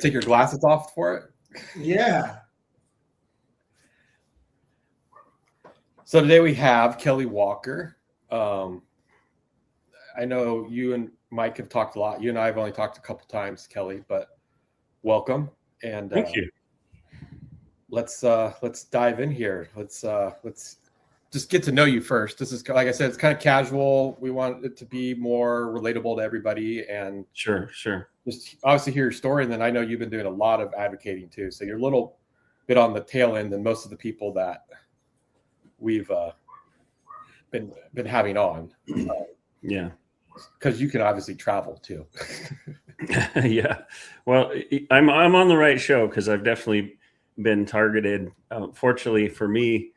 take your glasses off for it? Yeah. So today we have Kelly Walker. I know you and Mike have talked a lot. You and I have only talked a couple times, Kelly, but welcome. And thank you. Let's dive in here. Let's just get to know you first. This is, like I said, it's kind of casual. We want it to be more relatable to everybody, and sure. Just obviously hear your story. And then I know you've been doing a lot of advocating too, so you're a little bit on the tail end than most of the people that we've been having on. Yeah, because you can obviously travel too. Yeah, well, I'm on the right show because I've definitely been targeted. Fortunately for me,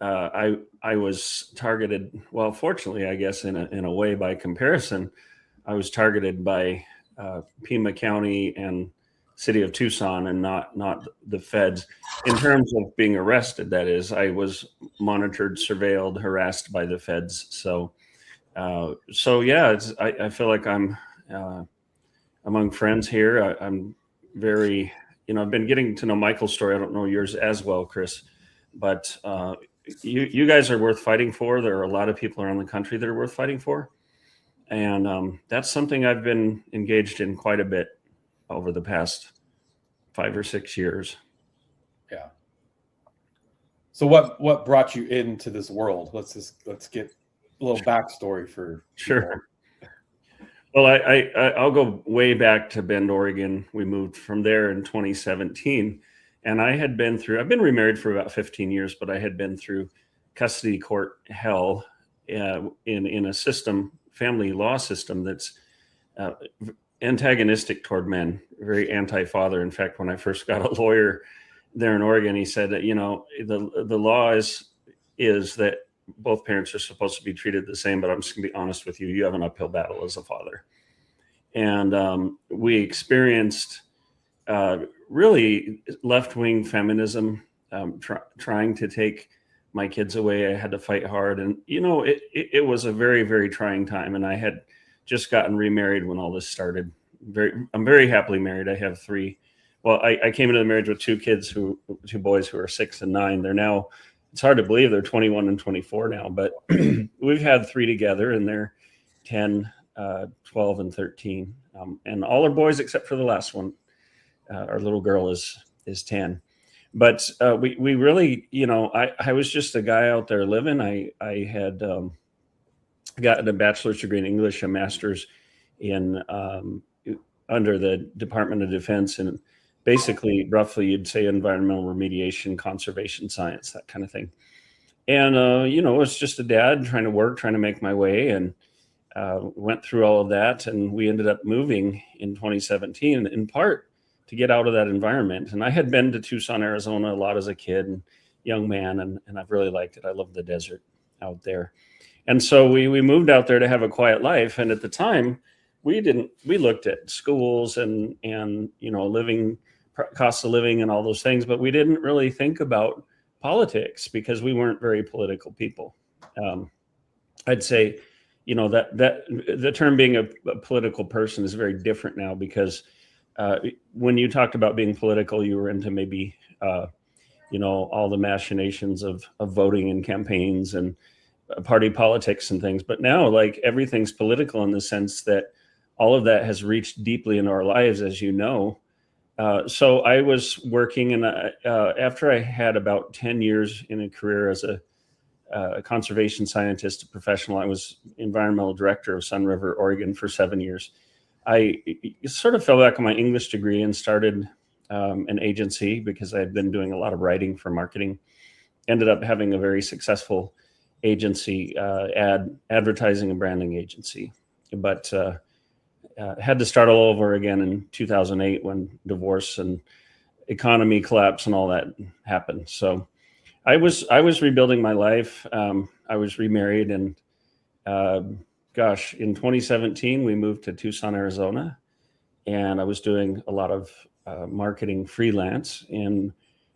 I was targeted. Well, fortunately, I guess in a way, by comparison, I was targeted by Pima County and City of Tucson, and not the feds. In terms of being arrested, that is, I was monitored, surveilled, harassed by the feds. So yeah, I feel like I'm among friends here. I'm very, I've been getting to know Michael's story. I don't know yours as well, Chris, but you guys are worth fighting for. There are a lot of people around the country that are worth fighting for. And that's something I've been engaged in quite a bit over the past 5 or 6 years. Yeah. So what brought you into this world? Let's get a little backstory for sure. People. Well, I'll go way back to Bend, Oregon. We moved from there in 2017, and I've been remarried for about 15 years, but I had been through custody court hell in a system, family law system that's antagonistic toward men, very anti-father. In fact, when I first got a lawyer there in Oregon, he said that the law is that both parents are supposed to be treated the same, but I'm just gonna be honest with you, you have an uphill battle as a father. And we experienced really left-wing feminism, trying to take my kids away. I had to fight hard, and it was a very, very trying time. And I had just gotten remarried when all this started. I'm very happily married. I have 3. Well, I came into the marriage with 2 kids, 2 boys who are 6 and 9. They're now, it's hard to believe they're 21 and 24 now, but we've had 3 together, and they're 10, 12, and 13. And all are boys except for the last one. Our little girl is 10. But we really, I was just a guy out there living. I had gotten a bachelor's degree in English, a master's in under the Department of Defense, and basically, roughly, you'd say environmental remediation, conservation science, that kind of thing. And, it's just a dad trying to work, trying to make my way, and went through all of that. And we ended up moving in 2017, in part to get out of that environment. And I had been to Tucson, Arizona a lot as a kid and young man, and I've really liked it. I love the desert out there. And so we moved out there to have a quiet life. And at the time, we looked at schools and living, cost of living and all those things, but we didn't really think about politics because we weren't very political people. I'd say, that the term being a political person is very different now, because when you talked about being political, you were into maybe, all the machinations of voting and campaigns and party politics and things. But now, like, everything's political in the sense that all of that has reached deeply into our lives, as you know. So I was working, and after I had about 10 years in a career as a conservation scientist, a professional, I was environmental director of Sun River, Oregon for 7 years. I sort of fell back on my English degree and started an agency because I had been doing a lot of writing for marketing. Ended up having a very successful agency, advertising and branding agency, but had to start all over again in 2008 when divorce and economy collapse and all that happened. So I was rebuilding my life. I was remarried, and in 2017 we moved to Tucson, Arizona, and I was doing a lot of marketing freelance. And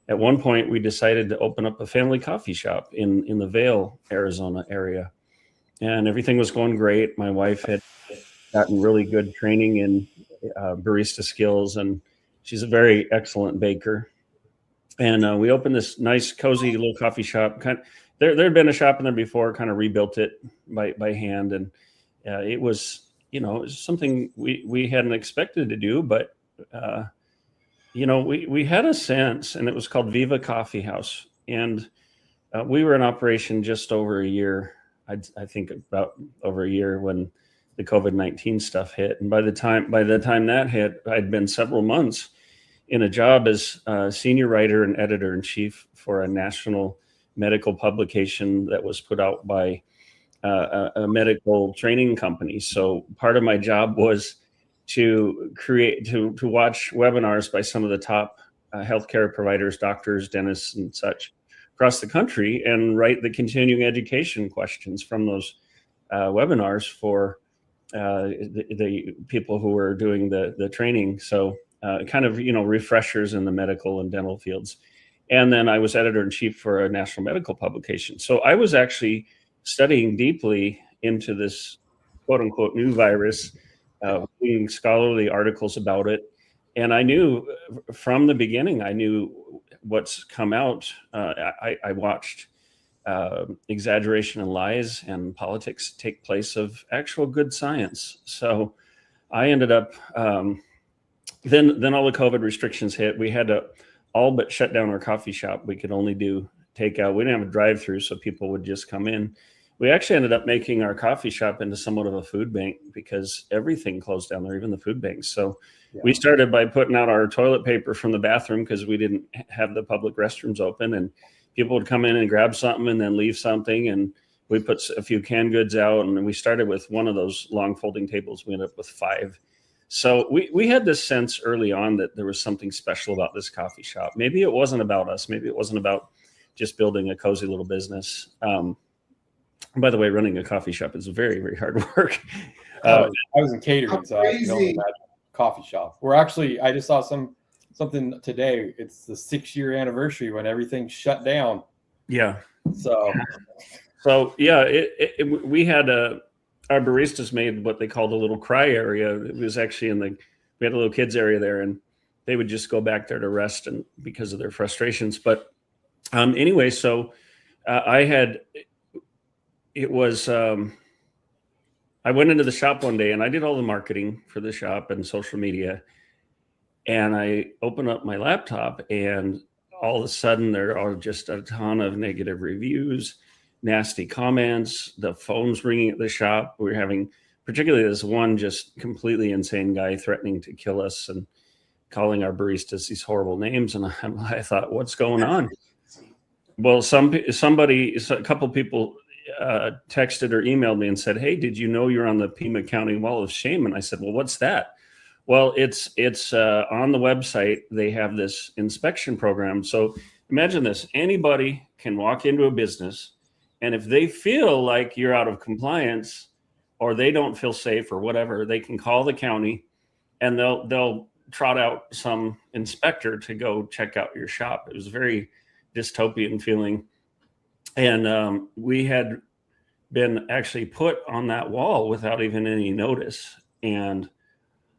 at one point we decided to open up a family coffee shop in the Vail, Arizona area, and everything was going great. My wife had gotten really good training in barista skills, and She's a very excellent baker. And we opened this nice, cozy little coffee shop. There had been a shop in there before, kind of rebuilt it by hand. And it was, it was something we hadn't expected to do, but, we had a sense, and it was called Viva Coffee House. And we were in operation just over a year. I think about over a year when the COVID-19 stuff hit. And by the time that hit, I'd been several months in a job as senior writer and editor in chief for a national medical publication that was put out by a medical training company. So part of my job was to watch webinars by some of the top healthcare providers, doctors, dentists, and such across the country, and write the continuing education questions from those webinars for the people who were doing the training. So kind of, refreshers in the medical and dental fields. And then I was editor in chief for a national medical publication. So I was actually studying deeply into this quote unquote new virus, reading scholarly articles about it. And I knew from the beginning, I knew what's come out. I watched exaggeration and lies and politics take place of actual good science. So I ended up, then all the COVID restrictions hit. We had to all but shut down our coffee shop. We could only do takeout. We didn't have a drive-through, so people would just come in. We actually ended up making our coffee shop into somewhat of a food bank because everything closed down there, even the food banks. So we started by putting out our toilet paper from the bathroom because we didn't have the public restrooms open, and people would come in and grab something and then leave something. And we put a few canned goods out, and we started with one of those long folding tables. We ended up with 5. So we had this sense early on that there was something special about this coffee shop. Maybe it wasn't about us. Maybe it wasn't about just building a cozy little business. By the way, running a coffee shop is very, very hard work. I was in catering, so I can only imagine coffee shop. We're actually, I just saw something today. It's the 6-year anniversary when everything shut down. Yeah. So yeah, we had our baristas made what they called a little cry area. It was actually we had a little kids area there, and they would just go back there to rest and because of their frustrations. But anyway, so I went into the shop one day and I did all the marketing for the shop and social media. And I opened up my laptop, and all of a sudden there are just a ton of negative reviews, nasty comments, the phone's ringing at the shop. We're having particularly this one just completely insane guy threatening to kill us and calling our baristas these horrible names. And I thought, what's going on? Well, a couple people texted or emailed me and said, hey, did you know you're on the Pima County Wall of Shame? And I said, well, what's that? Well, it's on the website. They have this inspection program. So imagine this: anybody can walk into a business, and if they feel like you're out of compliance or they don't feel safe or whatever, they can call the county, and they'll trot out some inspector to go check out your shop. It was very dystopian feeling. And we had been actually put on that wall without even any notice. And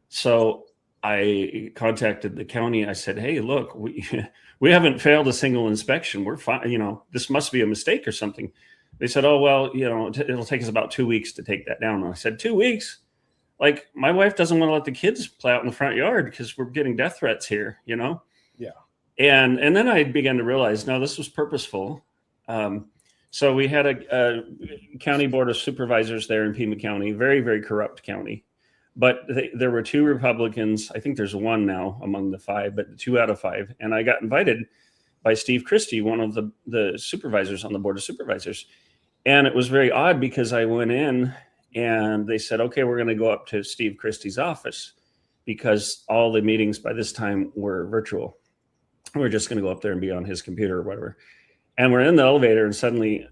so I contacted the county. I said, hey, look, we haven't failed a single inspection. We're fine. This must be a mistake or something. They said, oh, well, it'll take us about 2 weeks to take that down. And I said, 2 weeks? Like, my wife doesn't want to let the kids play out in the front yard because we're getting death threats here, Yeah. And then I began to realize, no, this was purposeful. So we had a county board of supervisors there in Pima County, very, very corrupt county. But there were 2 Republicans. I think there's 1 now among the 5, but 2 out of 5. And I got invited by Steve Christie, one of the supervisors on the board of supervisors. And it was very odd because I went in and they said, okay, we're going to go up to Steve Christie's office because all the meetings by this time were virtual. We're just going to go up there and be on his computer or whatever. And we're in the elevator, and suddenly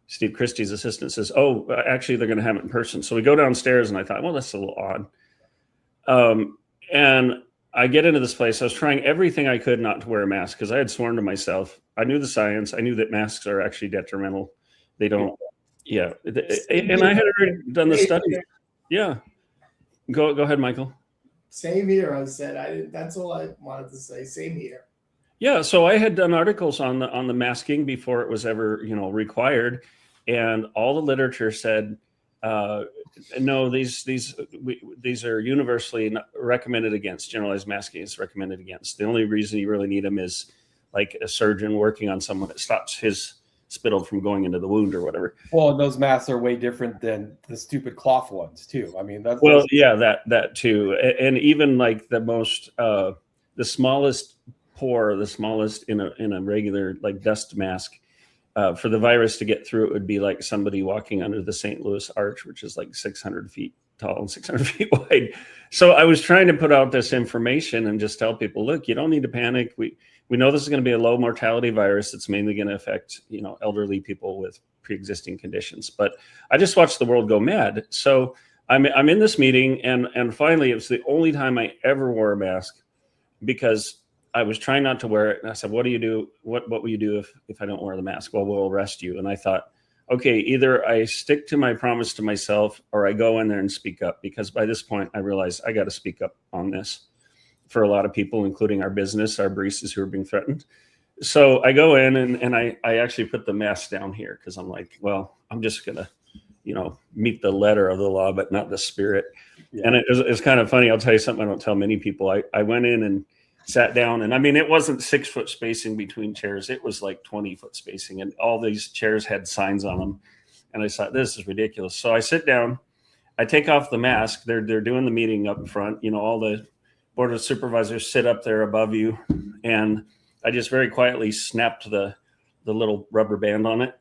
Steve Christie's assistant says, oh, actually, they're going to have it in person. So we go downstairs, and I thought, well, that's a little odd. And I get into this place. I was trying everything I could not to wear a mask because I had sworn to myself. I knew the science. I knew that masks are actually detrimental. They don't. Yeah. And I had already done the study. Yeah. Go ahead, Michael. Same here. I said that's all I wanted to say. Same here. Yeah, so I had done articles on the masking before it was ever required, and all the literature said no, these are universally recommended against. Generalized masking is recommended against. The only reason you really need them is like a surgeon working on someone that stops his spittle from going into the wound or whatever. Well, and those masks are way different than the stupid cloth ones too. I mean, that's yeah, that too, and even like the most the smallest pore, the smallest in a regular like dust mask. For the virus to get through, it would be like somebody walking under the St. Louis Arch, which is like 600 feet tall and 600 feet wide. So I was trying to put out this information and just tell people, look, you don't need to panic. We know this is going to be a low mortality virus. It's mainly going to affect, elderly people with pre-existing conditions. But I just watched the world go mad. So I'm in this meeting, and finally, it was the only time I ever wore a mask because I was trying not to wear it. And I said, what do you do? What will you do if I don't wear the mask? Well, we'll arrest you. And I thought, okay, either I stick to my promise to myself or I go in there and speak up, because by this point I realized I got to speak up on this for a lot of people, including our business, our baristas who are being threatened. So I go in and I actually put the mask down here because I'm like, well, I'm just going to, meet the letter of the law, but not the spirit. Yeah. And it's kind of funny. I'll tell you something I don't tell many people. I went in and sat down, and I mean, it wasn't 6 foot spacing between chairs. It was like 20 foot spacing, and all these chairs had signs on them. And I thought, this is ridiculous. So I sit down, I take off the mask. They're doing the meeting up front. All the board of supervisors sit up there above you. And I just very quietly snapped the little rubber band on it.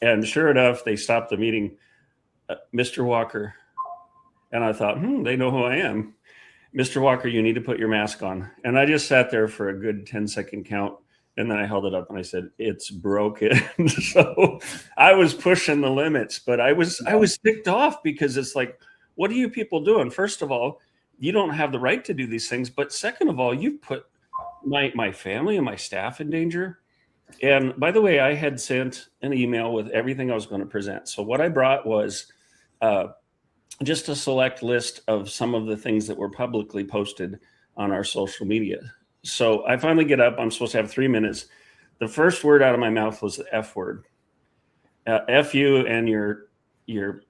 And sure enough, they stopped the meeting. Mr. Walker. And I thought, they know who I am. Mr. Walker, you need to put your mask on. And I just sat there for a good 10-second count. And then I held it up and I said, it's broken. So I was pushing the limits, but I was ticked off because it's like, what are you people doing? First of all, you don't have the right to do these things. But second of all, you've put my family and my staff in danger. And by the way, I had sent an email with everything I was going to present. So what I brought was just a select list of some of the things that were publicly posted on our social media. So I finally get up. I'm supposed to have 3 minutes. The first word out of my mouth was the F word. F you and your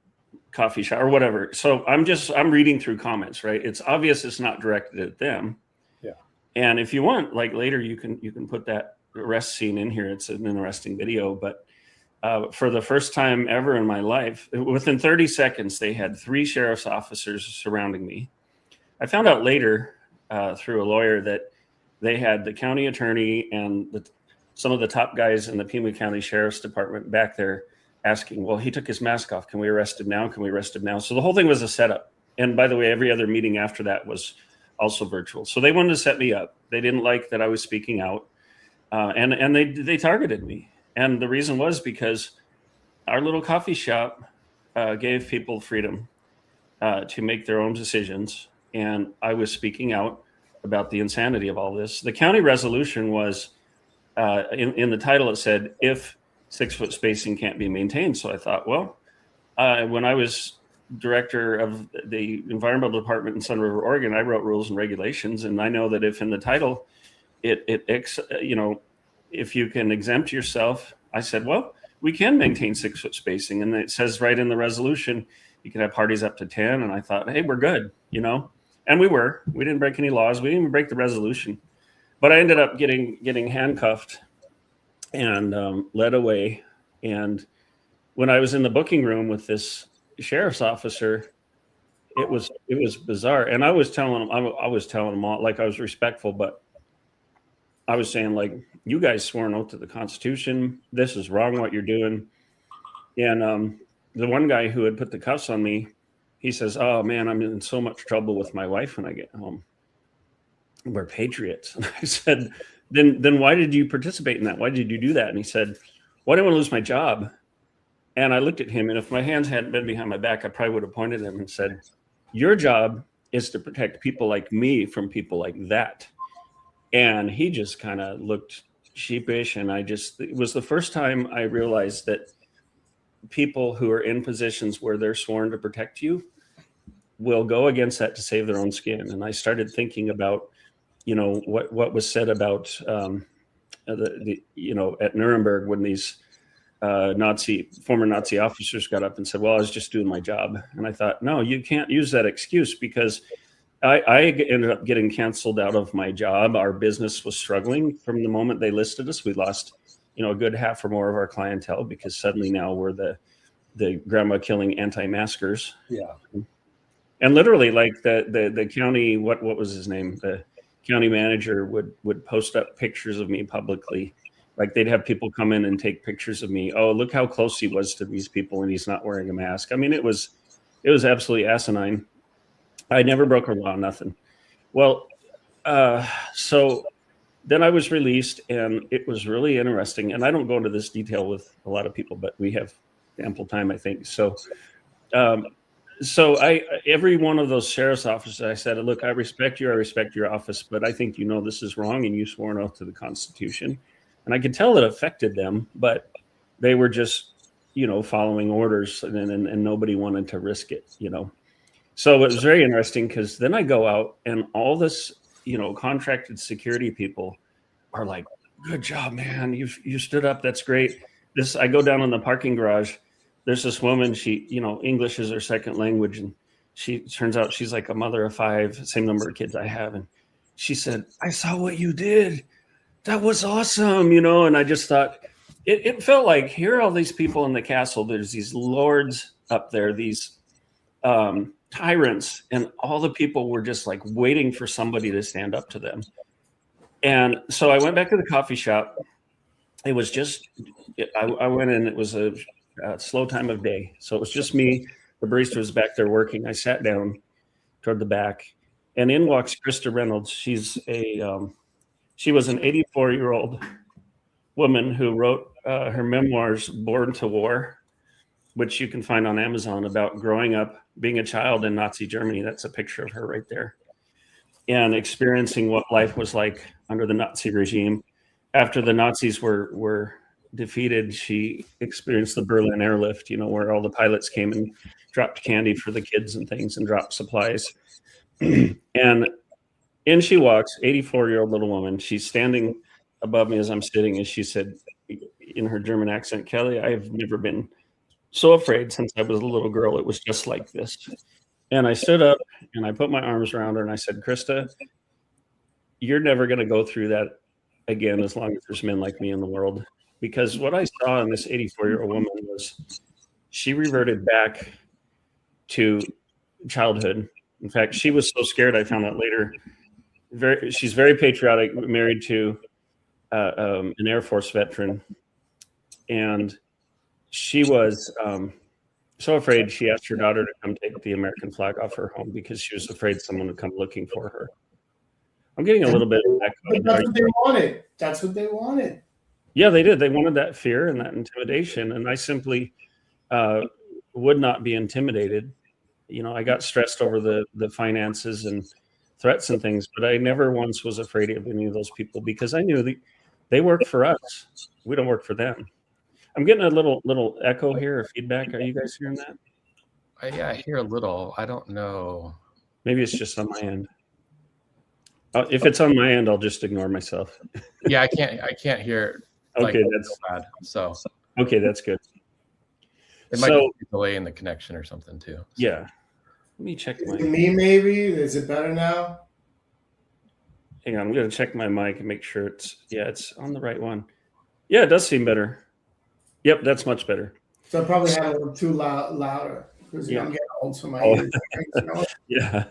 coffee shop or whatever. So I'm reading through comments, right? It's obvious it's not directed at them. Yeah. And if you want, like later, you can put that arrest scene in here. It's an interesting video, but for the first time ever in my life, within 30 seconds, they had 3 sheriff's officers surrounding me. I found out later through a lawyer that they had the county attorney and some of the top guys in the Pima County Sheriff's Department back there asking, well, he took his mask off. Can we arrest him now? Can we arrest him now? So the whole thing was a setup. And by the way, every other meeting after that was also virtual. So they wanted to set me up. They didn't like that I was speaking out. And they targeted me. And the reason was because our little coffee shop gave people freedom to make their own decisions. And I was speaking out about the insanity of all this. The county resolution was in the title, it said, if 6 foot spacing can't be maintained. So I thought, well, when I was director of the environmental department in Sun River, Oregon, I wrote rules and regulations. And I know that if in the title, if you can exempt yourself, I said, well, we can maintain 6 foot spacing. And it says right in the resolution, you can have parties up to 10. And I thought, hey, we're good, and we didn't break any laws. We didn't even break the resolution, but I ended up getting handcuffed and led away. And when I was in the booking room with this sheriff's officer, it was bizarre. And I was telling him all, like, I was respectful, but I was saying, like, you guys swore an oath to the Constitution. This is wrong what you're doing. And the one guy who had put the cuffs on me, he says, oh, man, I'm in so much trouble with my wife when I get home. We're patriots. And I said, then why did you participate in that? Why did you do that? And he said, well, I didn't want to lose my job. And I looked at him, and if my hands hadn't been behind my back, I probably would have pointed at him and said, your job is to protect people like me from people like that. And he just kind of looked sheepish. And it was the first time I realized that people who are in positions where they're sworn to protect you will go against that to save their own skin. And I started thinking about, what was said about at Nuremberg when these former Nazi officers got up and said, well, I was just doing my job. And I thought, no, you can't use that excuse, because I ended up getting canceled out of my job. Our business was struggling from the moment they listed us. We lost, a good half or more of our clientele, because suddenly now we're the grandma killing anti-maskers. Yeah. And literally, like the county, what was his name? The county manager would post up pictures of me publicly. Like, they'd have people come in and take pictures of me. Oh, look how close he was to these people, and he's not wearing a mask. I mean, it was absolutely asinine. I never broke a law, nothing. Well, so then I was released, and it was really interesting. And I don't go into this detail with a lot of people, but we have ample time, I think. So, every one of those sheriff's officers, I said, look, I respect you. I respect your office, but I think this is wrong, and you swore an oath to the Constitution. And I could tell it affected them, but they were just, following orders, and nobody wanted to risk it, So it was very interesting, because then I go out, and all this, contracted security people are like, good job, man. You stood up. That's great. I go down in the parking garage. There's this woman, she, English is her second language. And she turns out she's like a mother of 5, same number of kids I have. And she said, I saw what you did. That was awesome. And I just thought it felt like, here are all these people in the castle. There's these lords up there, these tyrants, and all the people were just like waiting for somebody to stand up to them. And so I went back to the coffee shop. It was just, I went in, it was a slow time of day. So it was just me. The barista was back there working. I sat down toward the back, and in walks Krista Reynolds. She was an 84-year-old woman who wrote her memoirs, Born to War, which you can find on Amazon, about growing up, being a child in Nazi Germany. That's a picture of her right there. And experiencing what life was like under the Nazi regime. After the Nazis were defeated, she experienced the Berlin airlift, where all the pilots came and dropped candy for the kids and things, and dropped supplies. And in she walks, 84-year-old little woman. She's standing above me as I'm sitting, and she said, in her German accent, Kelly, I've never been so afraid since I was a little girl. It was just like this. And I stood up, and I put my arms around her, and I said, Krista, you're never going to go through that again as long as there's men like me in the world. Because what I saw in this 84-year-old woman was, she reverted back to childhood. In fact, she was so scared, I found out later. She's very patriotic, married to an Air Force veteran. And she was so afraid, she asked her daughter to come take the American flag off her home, because she was afraid someone would come looking for her. I'm getting a little bit of that. But that's what they wanted. That's what they wanted. Yeah, they did. They wanted that fear and that intimidation. And I simply would not be intimidated. I got stressed over the finances and threats and things, but I never once was afraid of any of those people, because I knew they work for us. We don't work for them. I'm getting a little echo here, or feedback. Are you guys hearing that? Yeah, I hear a little. I don't know. Maybe it's just on my end. If it's on my end, I'll just ignore myself. Yeah, I can't hear. Okay, that's bad. So okay, that's good. It might be a delay in the connection or something too. Yeah. Let me check my. Me, maybe. Is it better now? Hang on, I'm going to check my mic and make sure it's on the right one. Yeah, it does seem better. Yep, that's much better. So I probably had a little too louder, because I'm getting old, so my ears. Yeah.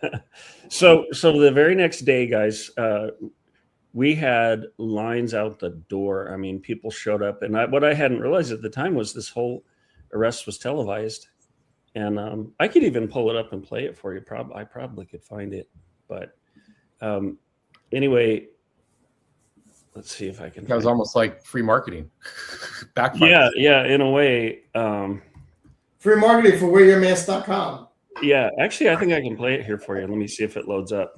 So the very next day, guys, we had lines out the door. I mean, people showed up, and what I hadn't realized at the time was this whole arrest was televised. And I could even pull it up and play it for you. I probably could find it, but anyway, let's see if I can. That was almost like free marketing. Backfire. Yeah, in a way. Free marketing for wearyourmask.com. Yeah, actually, I think I can play it here for you. Let me see if it loads up.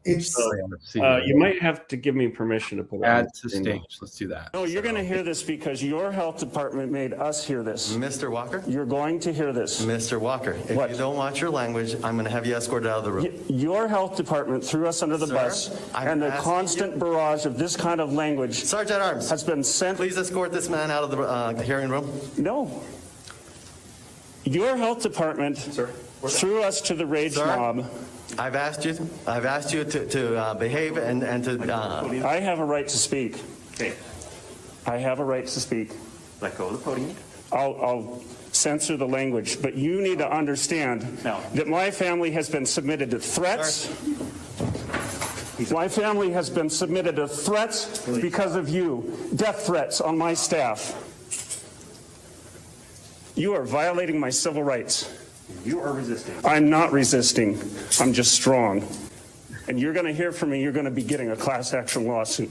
It's Oh, yeah, let's see. You might have to give me permission to put it on Add the to screen. stage. Let's do that. No, you're going to hear this because your health department made us hear this. Mr. Walker? You're going to hear this. Mr. Walker, if What? you don't watch your language, I'm going to have you escorted out of the room. Your health department threw us under the Sir, bus, I'm and the asking constant you- barrage of this kind of language Sergeant at Arms, has been sent. please escort this man out of the hearing room. No. Your health department threw us to the rage Sir? mob. I've asked you to behave and to. I have a right to speak. Okay, I have a right to speak. let go of the podium. I'll censor the language, but you need to understand No. that my family has been submitted to threats. My family has been submitted to threats because of you. Death threats on my staff. You are violating my civil rights. You are resisting. I'm not resisting. I'm just strong. And you're going to hear from me. You're going to be getting a class action lawsuit.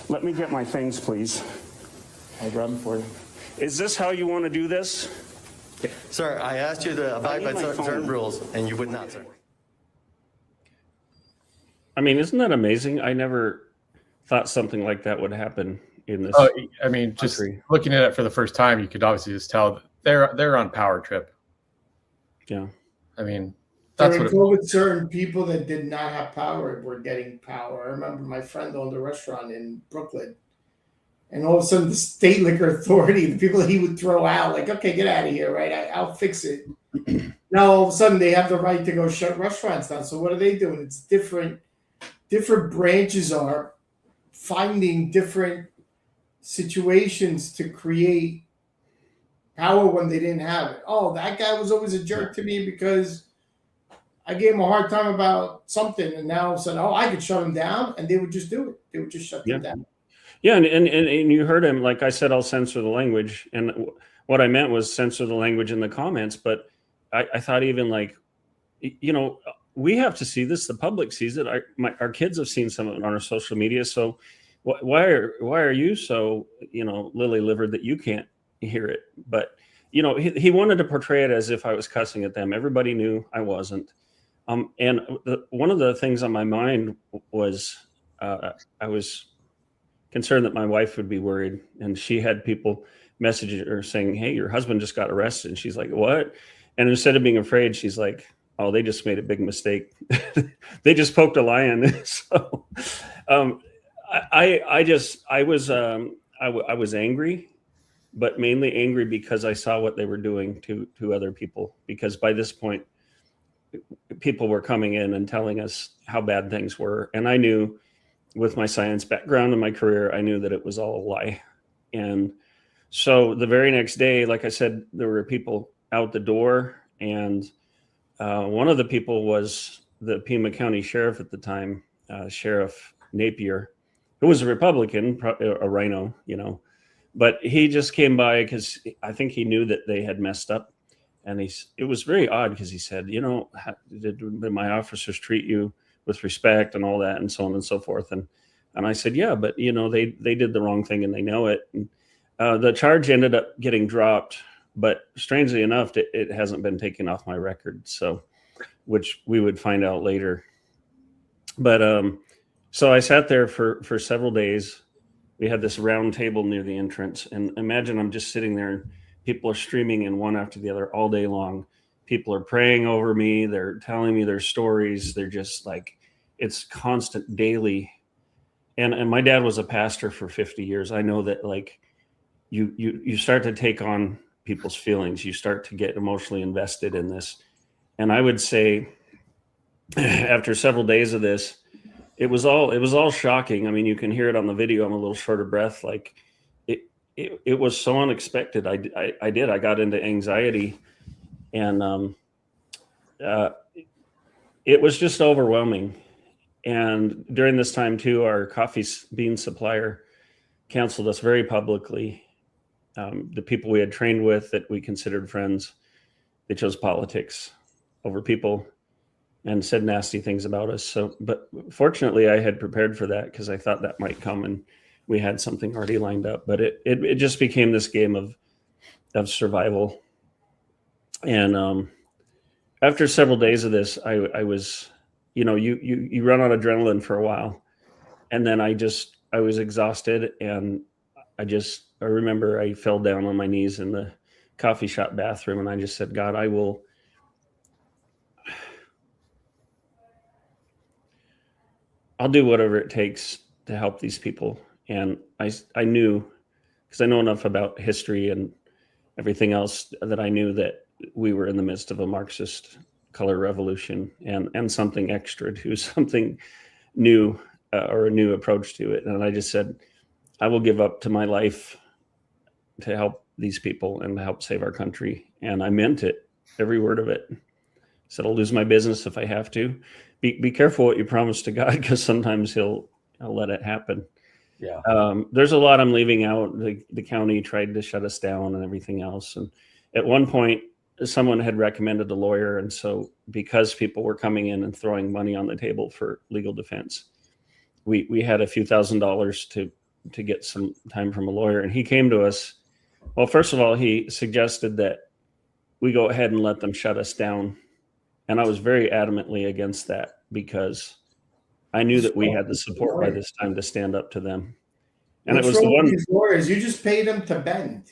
Let me get my things, please. I'll grab them for you. Is this how you want to do this? Sir, I asked you to abide by need my certain phone. rules, and you would not, sir. I mean, isn't that amazing? I never thought something like that would happen in this. Oh, I mean, just country. looking at it for the first time, you could obviously just tell that they're on power trip. Yeah. I mean, They that's were what. cool with certain people that did not have power were getting power. I remember my friend owned a restaurant in Brooklyn, and all of a sudden the state liquor authority, the people that he would throw out, like, okay, get out of here, right? I'll fix it. Now all of a sudden they have the right to go shut restaurants down. So what are they doing? It's different. Different branches are finding different situations to create power when they didn't have it. Oh, that guy was always a jerk to me because I gave him a hard time about something, and now all of a sudden, oh, I could shut him down, and they would just do it. They would just shut them down. Yeah. And you heard him, like I said, I'll censor the language. And what I meant was censor the language in the comments. But I thought even like, you know, we have to see this. The public sees it. Our kids have seen some of it on our social media. So why are you so, you know, lily-livered that you can't hear it? But, you know, he wanted to portray it as if I was cussing at them. Everybody knew I wasn't. And one of the things on my mind was I was concerned that my wife would be worried. And she had people messaging her saying, hey, your husband just got arrested. And she's like, what? And instead of being afraid, she's like, oh, they just made a big mistake. They just poked a lion. So I was angry, but mainly angry because I saw what they were doing to other people. Because by this point, people were coming in and telling us how bad things were. And I knew, with my science background and my career, I knew that it was all a lie. And so the very next day, like I said, there were people out the door, and one of the people was the Pima County Sheriff at the time, Sheriff Napier, who was a Republican, a rhino, you know, but he just came by because I think he knew that they had messed up. And it was very odd because he said, you know, did my officers treat you with respect and all that and so on and so forth? And I said, yeah, but, you know, they did the wrong thing and they know it. And the charge ended up getting dropped, but strangely enough, it hasn't been taken off my record. So, which we would find out later. But so I sat there for several days. We had this round table near the entrance, and imagine I'm just sitting there and people are streaming in one after the other all day long. People are praying over me. They're telling me their stories. They're just like, it's constant daily. And my dad was a pastor for 50 years. I know that, like, you start to take on people's feelings. You start to get emotionally invested in this. And I would say after several days of this, it was all shocking. I mean, you can hear it on the video. I'm a little short of breath. Like, it was so unexpected. I got into anxiety, and it was just overwhelming. And during this time too, our coffee bean supplier canceled us very publicly. The people we had trained with that we considered friends, they chose politics over people and said nasty things about us. So, but fortunately I had prepared for that because I thought that might come, and we had something already lined up. But it just became this game of survival. And after several days of this, I was, you run on adrenaline for a while, and then I was exhausted, and I remember I fell down on my knees in the coffee shop bathroom, and I just said, God, I'll do whatever it takes to help these people. And I knew, because I know enough about history and everything else, that I knew that we were in the midst of a Marxist color revolution and something extra to something new, or a new approach to it. And I just said, I will give up to my life to help these people and to help save our country. And I meant it, every word of it. I said, I'll lose my business if I have to. Be careful what you promise to God, because sometimes he'll let it happen. Yeah. There's a lot I'm leaving out. The county tried to shut us down and everything else. And at one point, someone had recommended a lawyer. And so because people were coming in and throwing money on the table for legal defense, we had a few $1,000s to get some time from a lawyer. And he came to us. Well, first of all, he suggested that we go ahead and let them shut us down. And I was very adamantly against that, because I knew that we had the support by this time to stand up to them. And What's it was the wrong with one. these lawyers? You just paid them to bend.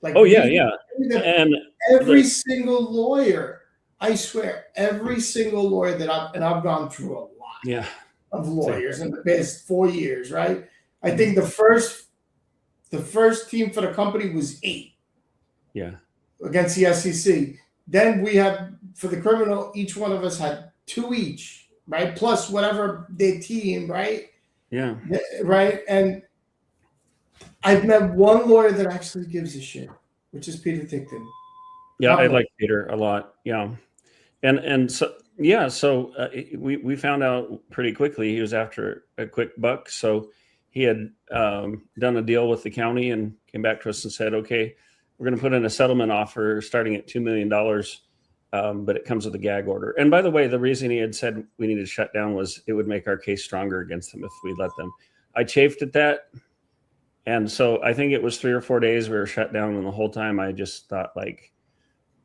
Like, Oh yeah, yeah. And every single lawyer, I swear, every single lawyer that I've gone through a lot. Yeah. Of lawyers in the past 4 years, right? I think the first team for the company was 8. Yeah. Against the SEC. Then we had, for the criminal, each one of us had 2 each, right? Plus whatever their team, right? Yeah. Right. And I've met one lawyer that actually gives a shit, which is Peter Tickton. Yeah, I like Peter a lot. Yeah. And so, yeah, so we found out pretty quickly he was after a quick buck. So he had done a deal with the county and came back to us and said, okay, we're going to put in a settlement offer starting at $2 million, but it comes with a gag order. And by the way, the reason he had said we needed to shut down was it would make our case stronger against them if we let them. I chafed at that. And so I think it was 3 or 4 days we were shut down. And the whole time I just thought, like,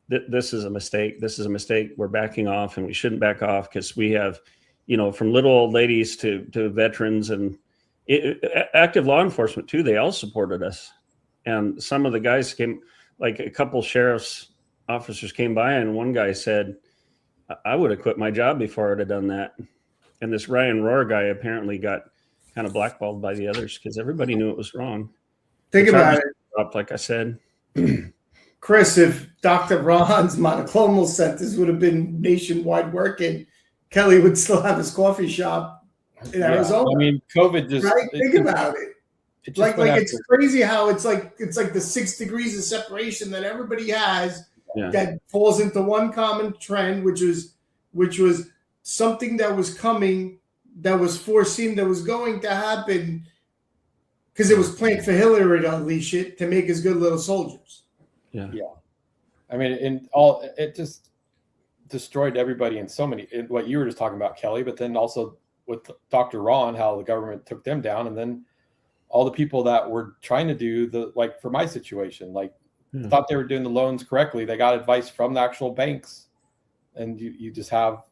this is a mistake. This is a mistake. We're backing off, and we shouldn't back off, because we have, from little old ladies to veterans and active law enforcement too. They all supported us. And some of the guys came, like a couple sheriff's officers came by, and one guy said, I would have quit my job before I'd have done that. And this Ryan Rohr guy apparently got kind of blackballed by the others because everybody knew it was wrong. Think about it. Dropped, like I said. Chris, if Dr. Ron's monoclonal centers would have been nationwide working, Kelly would still have his coffee shop in Arizona. I mean, COVID just right? Think about it. Like it's crazy how it's like the 6 degrees of separation that everybody has that falls into one common trend, which was something that was coming, that was foreseen, that was going to happen, because it was planned for Hillary to unleash it to make us good little soldiers. Yeah. I mean, it just destroyed everybody in so many. What you were just talking about, Kelly, but then also with Dr. Ron, how the government took them down, and then all the people that were trying to do like for my situation, like thought they were doing the loans correctly. They got advice from the actual banks, and you just have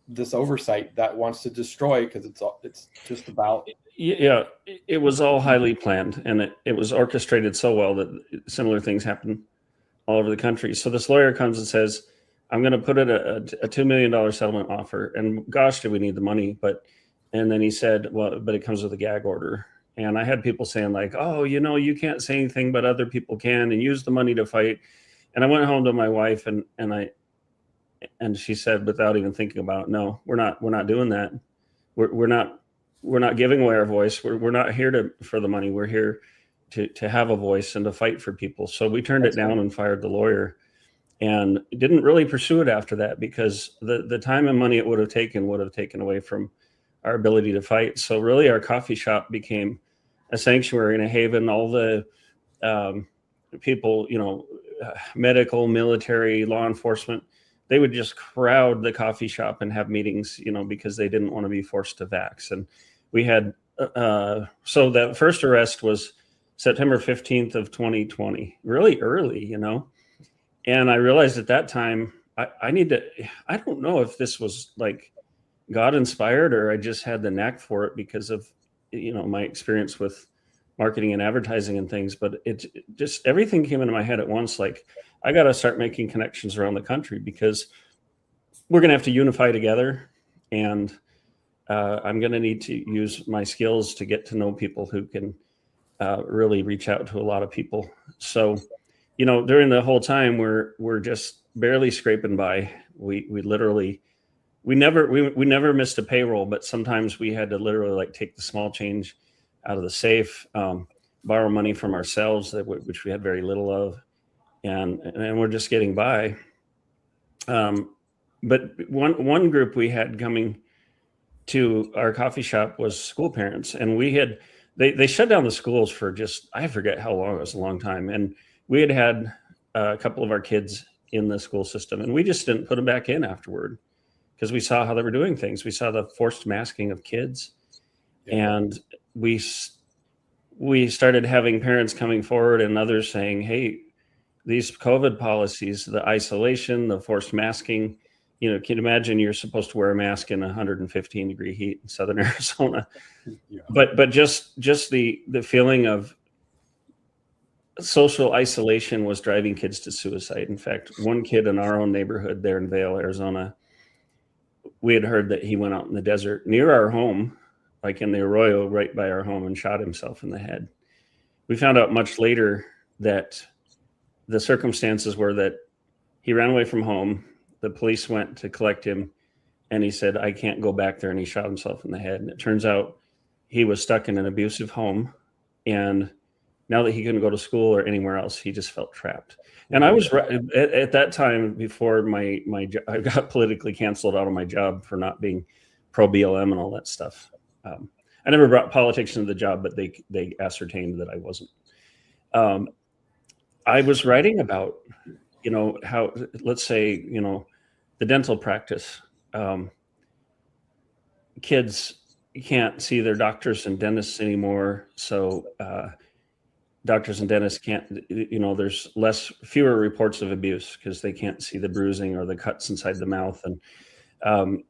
this oversight that wants to destroy, because it's just about. Yeah, it was all highly planned, and it was orchestrated so well that similar things happen all over the country. So this lawyer comes and says, I'm going to put in a $2 million settlement offer. And gosh, do we need the money? And then he said, well, but it comes with a gag order. And I had people saying, like, oh, you can't say anything, but other people can, and use the money to fight. And I went home to my wife, and she said, without even thinking about it, no, we're not doing that. We're not giving away our voice. We're not here for the money. We're here to have a voice and to fight for people. So we turned it down and fired the lawyer, and didn't really pursue it after that, because the time and money it would have taken away from our ability to fight. So really our coffee shop became a sanctuary and a haven. All the people, medical, military, law enforcement, they would just crowd the coffee shop and have meetings, because they didn't want to be forced to vax. And we had, so that first arrest was September 15th of 2020, really early, And I realized at that time, I don't know if this was like God inspired, or I just had the knack for it because of, my experience with marketing and advertising and things. But it just, everything came into my head at once. Like, I got to start making connections around the country because we're going to have to unify together. And I'm going to need to use my skills to get to know people who can really reach out to a lot of people. So, during the whole time, we're just barely scraping by. We literally, we never missed a payroll, but sometimes we had to literally like take the small change out of the safe, borrow money from ourselves, which we had very little of, and we're just getting by. But one group we had coming to our coffee shop was school parents, and they shut down the schools for just, I forget how long. It was a long time, and we had a couple of our kids in the school system, and we just didn't put them back in afterward because we saw how they were doing things. We saw the forced masking of kids, and we started having parents coming forward and others saying, hey, these COVID policies, the isolation, the forced masking, can you imagine you're supposed to wear a mask in 115 degree heat in Southern Arizona? Yeah. But just the feeling of social isolation was driving kids to suicide. In fact, one kid in our own neighborhood there in Vail, Arizona, we had heard that he went out in the desert near our home, like in the arroyo right by our home, and shot himself in the head. We found out much later that the circumstances were that he ran away from home. The police went to collect him, and he said, I can't go back there. And he shot himself in the head. And it turns out he was stuck in an abusive home. And now that he couldn't go to school or anywhere else, he just felt trapped. And I was at that time, before I got politically canceled out of my job for not being pro BLM and all that stuff. I never brought politics into the job, but they ascertained that I wasn't. I was writing about, how, let's say, the dental practice, kids can't see their doctors and dentists anymore. So doctors and dentists can't, there's fewer reports of abuse because they can't see the bruising or the cuts inside the mouth. And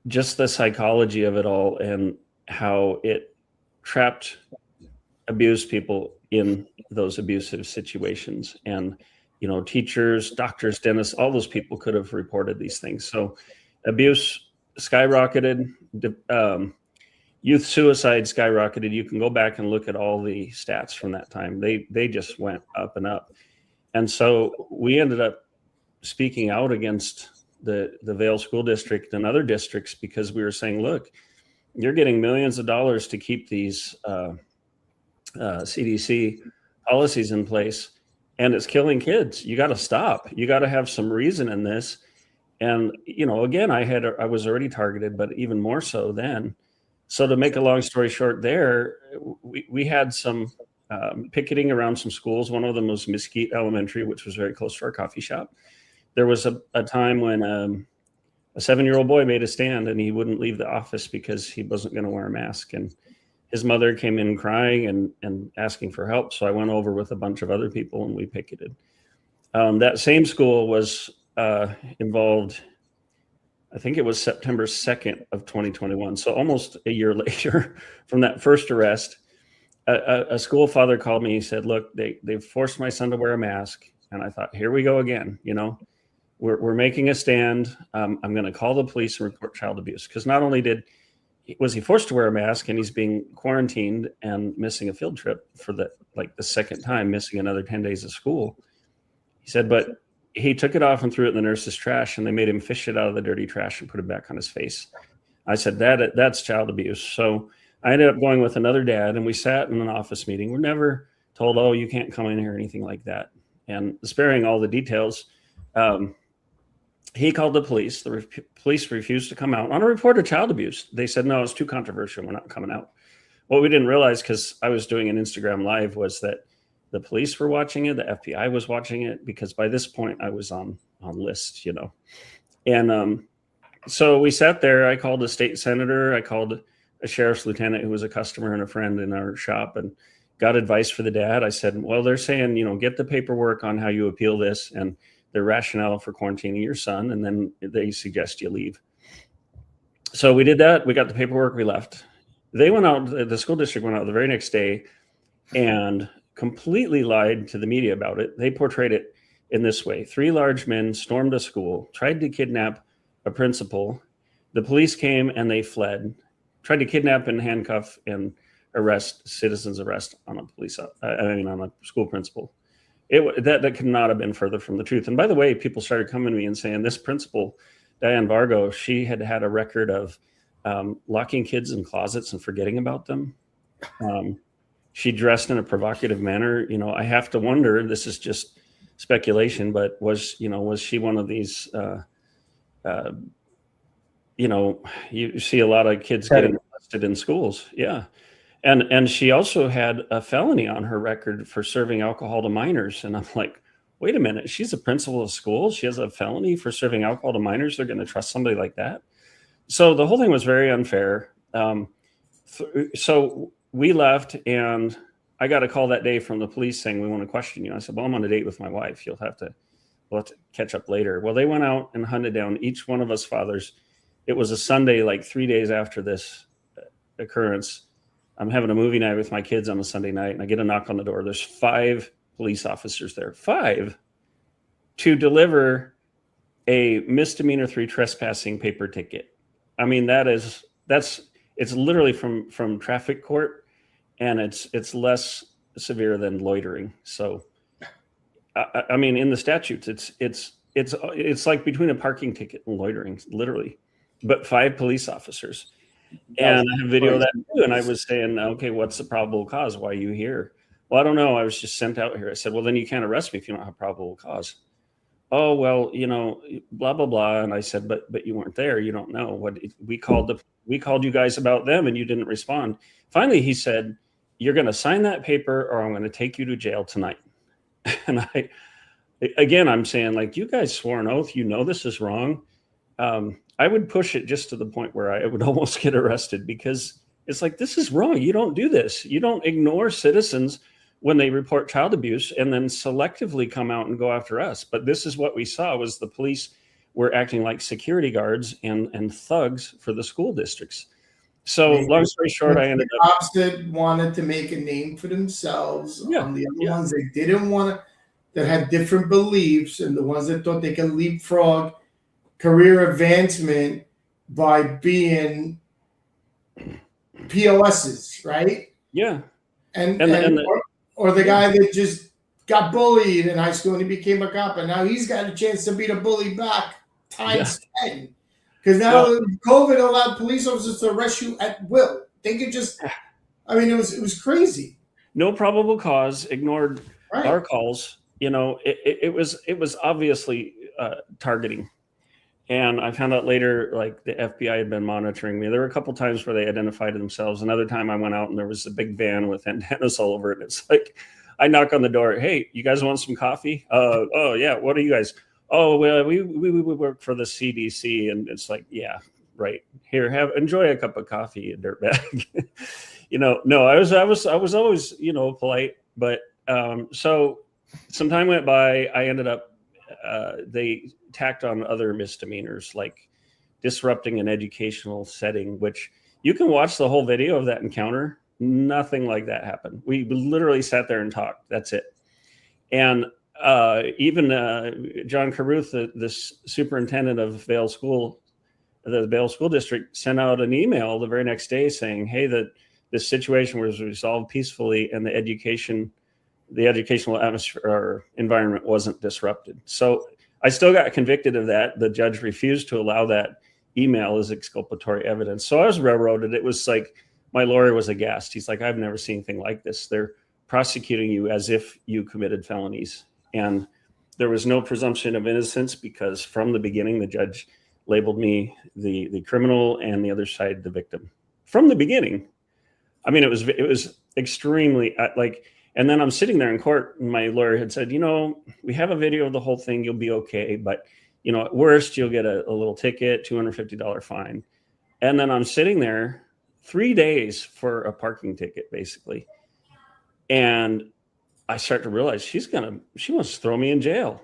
just the psychology of it all and how it trapped abused people in those abusive situations. And, teachers, doctors, dentists, all those people could have reported these things. So abuse skyrocketed, youth suicide skyrocketed. You can go back and look at all the stats from that time. They just went up and up. And so we ended up speaking out against the Vail School District and other districts because we were saying, look, you're getting millions of dollars to keep these CDC policies in place, and it's killing kids. You got to stop. You got to have some reason in this. And, again, I was already targeted, but even more so then. So to make a long story short there, we had some picketing around some schools. One of them was Mesquite Elementary, which was very close to our coffee shop. There was a time when a 7-year-old boy made a stand and he wouldn't leave the office because he wasn't going to wear a mask. And his mother came in crying and asking for help. So I went over with a bunch of other people and we picketed. That same school was involved, I think it was September 2nd of 2021. So almost a year later from that first arrest, a school father called me. He said, look, they forced my son to wear a mask. And I thought, here we go again. We're making a stand. I'm going to call the police and report child abuse. Because not only was he forced to wear a mask and he's being quarantined and missing a field trip for the second time, missing another 10 days of school. He said, but he took it off and threw it in the nurse's trash, and they made him fish it out of the dirty trash and put it back on his face. I said, that's child abuse. So I ended up going with another dad, and we sat in an office meeting. We're never told, oh, you can't come in here or anything like that. And sparing all the details, he called the police. The police refused to come out on a report of child abuse. They said, no, it's too controversial. We're not coming out. What we didn't realize, because I was doing an Instagram live, was that the police were watching it. The FBI was watching it, because by this point I was on lists, And so we sat there. I called a state senator. I called a sheriff's lieutenant who was a customer and a friend in our shop, and got advice for the dad. I said, well, they're saying, get the paperwork on how you appeal this and the rationale for quarantining your son, and then they suggest you leave. So we did that. We got the paperwork. We left. They went out. The school district went out the very next day and completely lied to the media about it. They portrayed it in this way: 3 large men stormed a school, tried to kidnap a principal. The police came and they fled. Tried to kidnap and handcuff and citizens arrest on a on a school principal. That could not have been further from the truth. And by the way, people started coming to me and saying this principal, Diane Vargo, she had a record of locking kids in closets and forgetting about them. She dressed in a provocative manner. I have to wonder, this is just speculation, but was she one of these, you see a lot of kids getting arrested in schools. Yeah. And she also had a felony on her record for serving alcohol to minors. And I'm like, wait a minute, she's a principal of school. She has a felony for serving alcohol to minors. They're going to trust somebody like that. So the whole thing was very unfair. So we left, and I got a call that day from the police saying, we want to question you. I said, well, I'm on a date with my wife. We'll have to catch up later. Well, they went out and hunted down each one of us fathers. It was a Sunday, like 3 days after this occurrence. I'm having a movie night with my kids on a Sunday night, and I get a knock on the door. There's 5 police officers there, 5, to deliver a misdemeanor 3 trespassing paper ticket. I mean, it's literally from traffic court, and it's less severe than loitering. So, I mean, in the statutes, it's like between a parking ticket and loitering, literally, but 5 police officers. And I have video of that too. And I was saying, okay, what's the probable cause? Why are you here? Well, I don't know. I was just sent out here. I said, well, then you can't arrest me if you don't have probable cause. Oh, well, blah, blah, blah. And I said, but you weren't there. You don't know what we called you guys about them, and you didn't respond. Finally, he said, you're going to sign that paper or I'm going to take you to jail tonight. And I'm saying, like, you guys swore an oath. This is wrong. I would push it just to the point where I would almost get arrested, because it's like, this is wrong. You don't do this. You don't ignore citizens when they report child abuse and then selectively come out and go after us. But this is what we saw, was the police were acting like security guards and thugs for the school districts. So long story short, I ended up. Cops that wanted to make a name for themselves. Yeah, on the other ones they didn't want to, that had different beliefs, and the ones that thought they could leapfrog career advancement by being POSs, right? Yeah. Or the guy that just got bullied in high school and he became a cop, and now he's got a chance to beat a bully back times 10. Because now COVID allowed police officers to arrest you at will. They could just, I mean, it was crazy. No probable cause, ignored our calls. It was obviously targeting. And I found out later, like, the FBI had been monitoring me. There were a couple times where they identified themselves. Another time I went out and there was a big van with antennas all over it. It's like, I knock on the door. Hey, you guys want some coffee? Oh yeah. What are you guys? Oh, well, we work for the CDC. And it's like, yeah, right. Here, enjoy a cup of coffee, you dirtbag. No, I was always, polite. But so some time went by. I ended up, they tacked on other misdemeanors, like disrupting an educational setting, which you can watch the whole video of that encounter. Nothing like that happened. We literally sat there and talked. That's it. And even John Carruth, the superintendent of the Vail School District, sent out an email the very next day saying, hey, that this situation was resolved peacefully and the educational atmosphere or environment wasn't disrupted. So I still got convicted of that. The judge refused to allow that email as exculpatory evidence. So I was railroaded. It was like, my lawyer was aghast. He's like, I've never seen anything like this. They're prosecuting you as if you committed felonies. And there was no presumption of innocence, because from the beginning, the judge labeled me the criminal and the other side the victim. From the beginning. I mean, it was extremely and then I'm sitting there in court, and my lawyer had said, we have a video of the whole thing. You'll be okay. But, at worst, you'll get a little ticket, $250 fine. And then I'm sitting there 3 days for a parking ticket, basically. And I start to realize she wants to throw me in jail.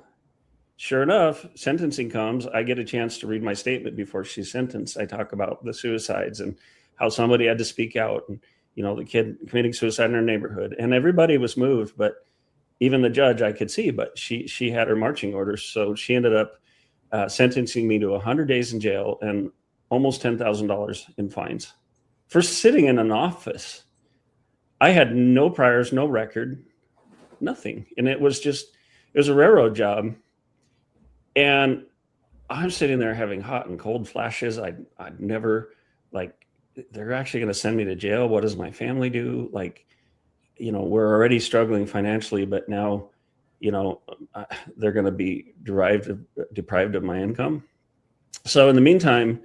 sure enough, sentencing comes. I get a chance to read my statement before she's sentenced. I talk about the suicides and how somebody had to speak out, and the kid committing suicide in our neighborhood, and everybody was moved. But even the judge, I could see, but she had her marching orders, so she ended up sentencing me to 100 days in jail and almost $10,000 in fines for sitting in an office. I had no priors, no record, nothing, and it was a railroad job. And I'm sitting there having hot and cold flashes. I'd never, like, they're actually going to send me to jail. What does my family do? Like, we're already struggling financially, but now, they're going to be deprived of my income. So in the meantime,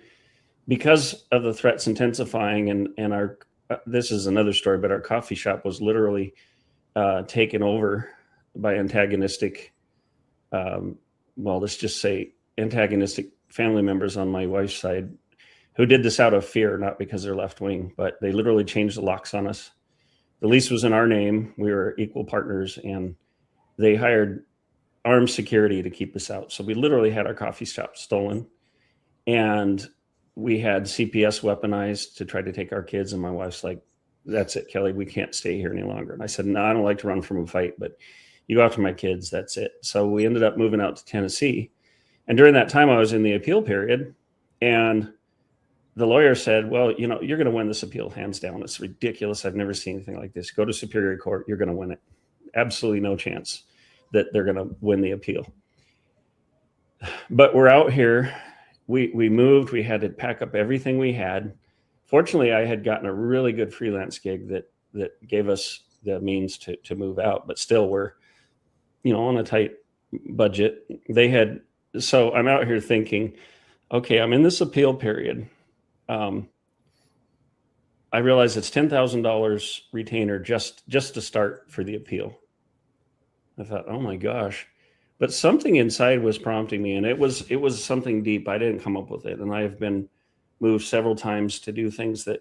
because of the threats intensifying and our, this is another story, but our coffee shop was literally taken over by antagonistic, let's just say antagonistic family members on my wife's side, who did this out of fear, not because they're left wing, but they literally changed the locks on us. The lease was in our name. We were equal partners, and they hired armed security to keep us out. So we literally had our coffee shop stolen, and we had CPS weaponized to try to take our kids. And my wife's like, "That's it, Kelly. We can't stay here any longer." And I said, "No, I don't like to run from a fight, but you go after my kids. That's it." So we ended up moving out to Tennessee. And during that time, I was in the appeal period, and the lawyer said, "Well, you're going to win this appeal hands down. It's ridiculous. I've never seen anything like this. Go to Superior Court. You're going to win it. Absolutely no chance that they're going to win the appeal." But we're out here. We moved. We had to pack up everything we had. Fortunately, I had gotten a really good freelance gig that gave us the means to move out, but still we're, on a tight budget. So I'm out here thinking, okay, I'm in this appeal period. I realize it's $10,000 retainer just to start for the appeal. I thought, oh my gosh, but something inside was prompting me, and it was something deep. I didn't come up with it, and I have been moved several times to do things that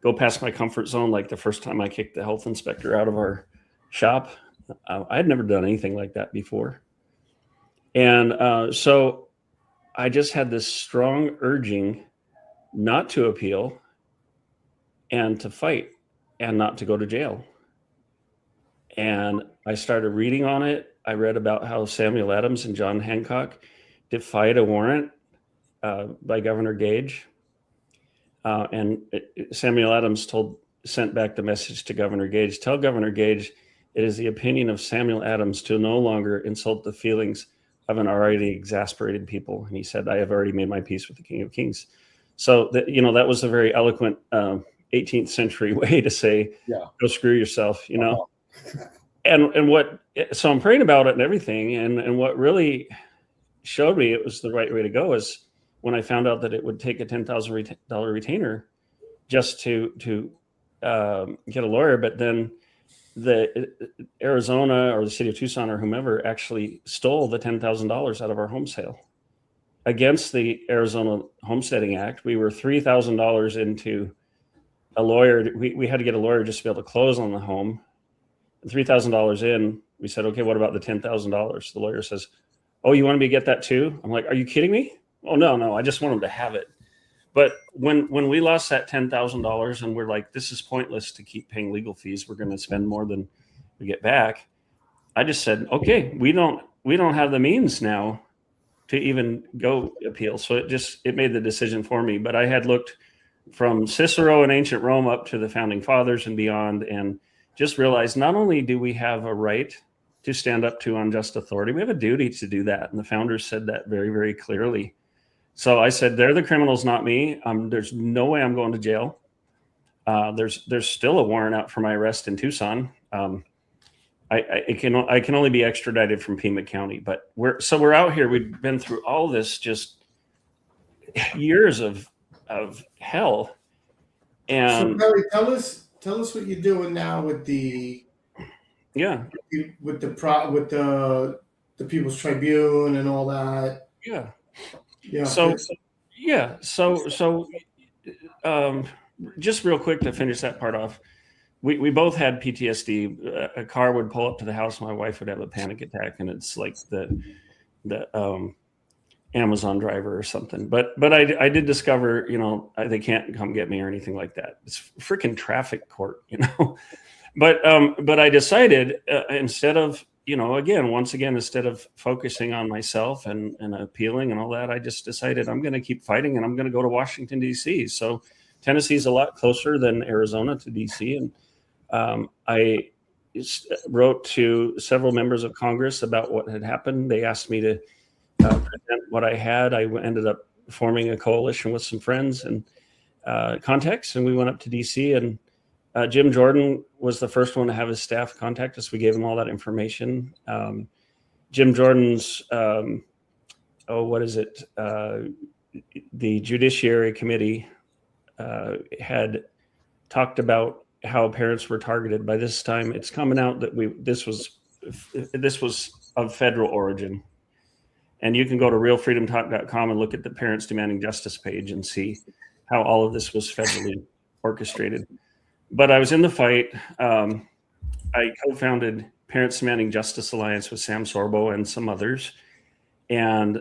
go past my comfort zone. Like the first time I kicked the health inspector out of our shop, I had never done anything like that before, and so I just had this strong urging not to appeal and to fight and not to go to jail. And I started reading on it. I read about how Samuel Adams and John Hancock defied a warrant by Governor Gage. Samuel Adams sent back the message to Governor Gage: "Tell Governor Gage it is the opinion of Samuel Adams to no longer insult the feelings of an already exasperated people." And he said, "I have already made my peace with the King of Kings." So that was a very eloquent 18th century way to say, "Go screw yourself," So I'm praying about it and everything. And what really showed me it was the right way to go is when I found out that it would take a $10,000 retainer just to get a lawyer. But then the Arizona or the city of Tucson or whomever actually stole the $10,000 out of our home sale against the Arizona Homesteading Act. We were $3,000 into a lawyer. We had to get a lawyer just to be able to close on the home. $3,000 in, we said, "Okay, what about the $10,000? The lawyer says, "Oh, you want me to get that too?" I'm like, "Are you kidding me?" "Oh, no, I just want them to have it." But when we lost that $10,000 and we're like, this is pointless to keep paying legal fees, we're going to spend more than we get back, I just said, okay, we don't have the means now to even go appeal. So it made the decision for me. But I had looked from Cicero in ancient Rome up to the founding fathers and beyond, and just realized not only do we have a right to stand up to unjust authority, we have a duty to do that. And the founders said that very, very clearly. So I said, they're the criminals, not me. There's no way I'm going to jail. There's still a warrant out for my arrest in Tucson. I can only be extradited from Pima County, but we're out here. We've been through all this, just years of hell. And so Barry, tell us what you're doing now with the People's Tribune and all that. So just real quick to finish that part off. We both had PTSD. A car would pull up to the house, my wife would have a panic attack, and it's like the Amazon driver or something. But I did discover, they can't come get me or anything like that. It's freaking traffic court, But I decided instead of, once again, instead of focusing on myself and appealing and all that, I just decided I'm going to keep fighting and I'm going to go to Washington, D.C. So Tennessee's a lot closer than Arizona to D.C. And I wrote to several members of Congress about what had happened. They asked me to present what I had. I ended up forming a coalition with some friends and contacts, and we went up to D.C. and Jim Jordan was the first one to have his staff contact us. We gave him all that information. Jim Jordan's, the Judiciary Committee had talked about how parents were targeted. By this time, it's coming out that this was of federal origin. And you can go to realfreedomtalk.com and look at the Parents Demanding Justice page and see how all of this was federally orchestrated. But I was in the fight. I co-founded Parents Demanding Justice Alliance with Sam Sorbo and some others. And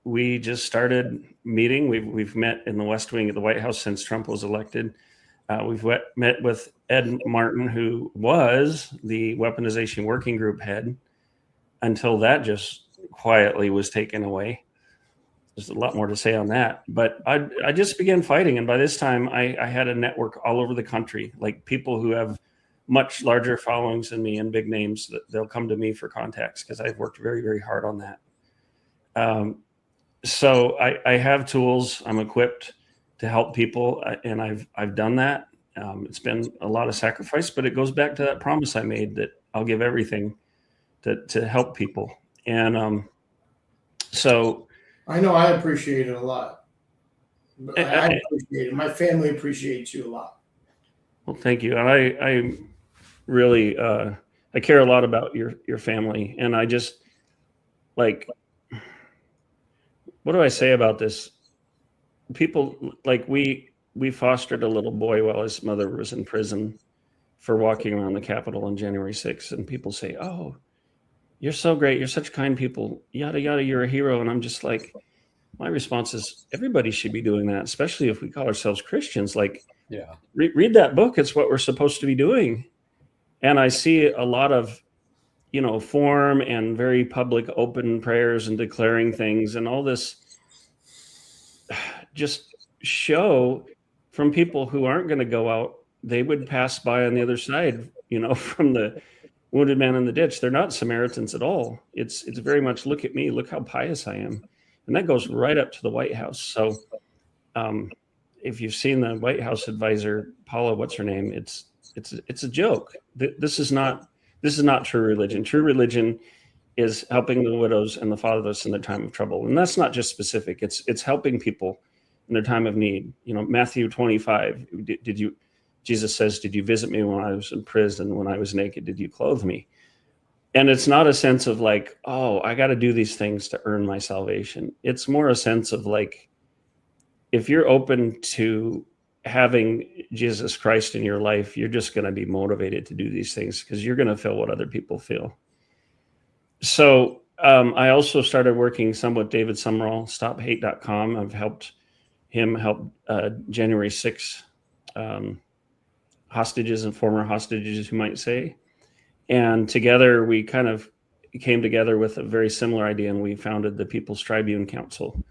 we just started meeting. We've met in the West Wing of the White House since Trump was elected. We've met with Ed Martin, who was the weaponization working group head, until that just quietly was taken away. There's a lot more to say on that, but I just began fighting. And by this time I had a network all over the country, like people who have much larger followings than me and big names, that they'll come to me for contacts because I've worked very, very hard on that. So I have tools. I'm equipped to help people. And I've done that. It's been a lot of sacrifice, but it goes back to that promise I made that I'll give everything to help people. And so I know I appreciate it a lot. I appreciate it. My family appreciates you a lot. Well, thank you. And I really, I care a lot about your family. And I just, like, what do I say about this? People, like, we fostered a little boy while his mother was in prison for walking around the Capitol on January 6th. And people say, oh, you're so great. You're such kind people. Yada, yada, you're a hero. And I'm just like, my response is everybody should be doing that, especially if we call ourselves Christians. Like, yeah, read that book. It's what we're supposed to be doing. And I see a lot of, form and very public open prayers and declaring things and all this just show from people who aren't going to go out. They would pass by on the other side, from the wounded man in the ditch. They're not Samaritans at all. It's very much, look at me, look how pious I am. And that goes right up to the White House. So if you've seen the White House advisor, Paula, what's her name? It's a joke. This is not true religion. True religion is helping the widows and the fatherless in their time of trouble. And that's not just specific. It's helping people in their time of need. Matthew 25, Jesus says, did you visit me when I was in prison? When I was naked, did you clothe me? And it's not a sense of like, oh, I got to do these things to earn my salvation. It's more a sense of like, if you're open to having Jesus Christ in your life, you're just going to be motivated to do these things because you're going to feel what other people feel. So I also started working some with David Summerall, stophate.com. I've helped him help January 6th hostages and former hostages, you might say. And together we kind of came together with a very similar idea, and we founded the People's Tribune Council,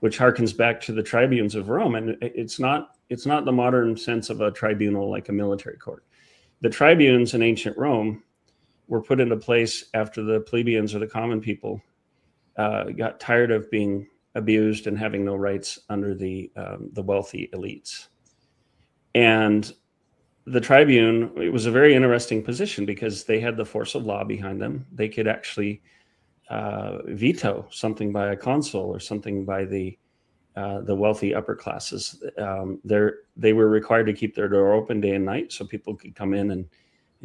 which harkens back to the tribunes of Rome. And it's not the modern sense of a tribunal like a military court. The tribunes in ancient Rome were put into place after the plebeians, or the common people, got tired of being abused and having no rights under the wealthy elites. And the tribune, it was a very interesting position because they had the force of law behind them. They could actually veto something by a consul or something by the wealthy upper classes. They were required to keep their door open day and night so people could come in and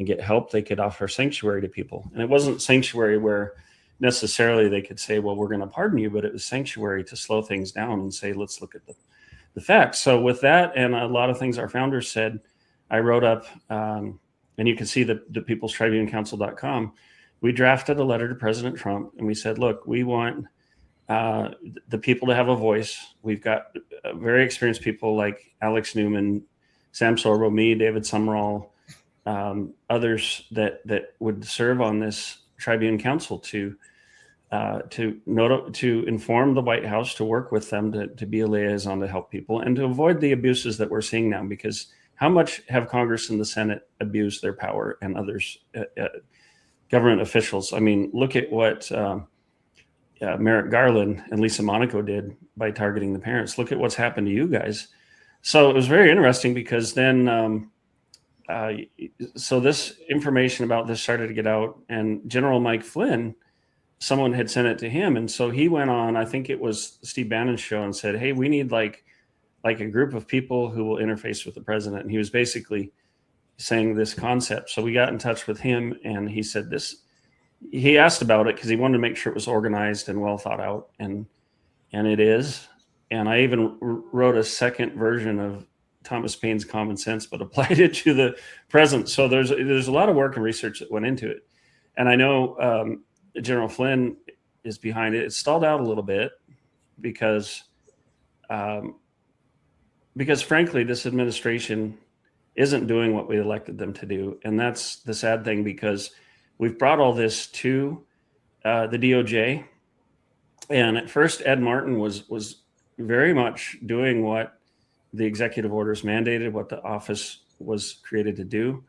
get help. They could offer sanctuary to people. And it wasn't sanctuary where necessarily they could say, well, we're going to pardon you, but it was sanctuary to slow things down and say, let's look at the facts. So with that and a lot of things our founders said, I wrote up, and you can see the People's Tribune Council.com. we drafted a letter to President Trump and we said, look, we want the people to have a voice. We've got very experienced people like Alex Newman, Sam Sorbo, me, David Summerall, others that would serve on this Tribune Council to inform the White House, to work with them, to be a liaison to help people and to avoid the abuses that we're seeing now. Because how much have Congress and the Senate abused their power, and others, government officials? I mean, look at what Merrick Garland and Lisa Monaco did by targeting the parents. Look at what's happened to you guys. So it was very interesting because then, so this information about this started to get out, and General Mike Flynn, someone had sent it to him. And so he went on, I think it was Steve Bannon's show, and said, hey, we need like a group of people who will interface with the president. And he was basically saying this concept. So we got in touch with him, and he said this, he asked about it because he wanted to make sure it was organized and well thought out. And it is. And I even wrote a second version of Thomas Paine's Common Sense, but applied it to the present. So there's a lot of work and research that went into it. And I know General Flynn is behind it. It stalled out a little bit because frankly, this administration isn't doing what we elected them to do. And that's the sad thing, because we've brought all this to the DOJ. And at first, Ed Martin was very much doing what the executive orders mandated, what the office was created to do.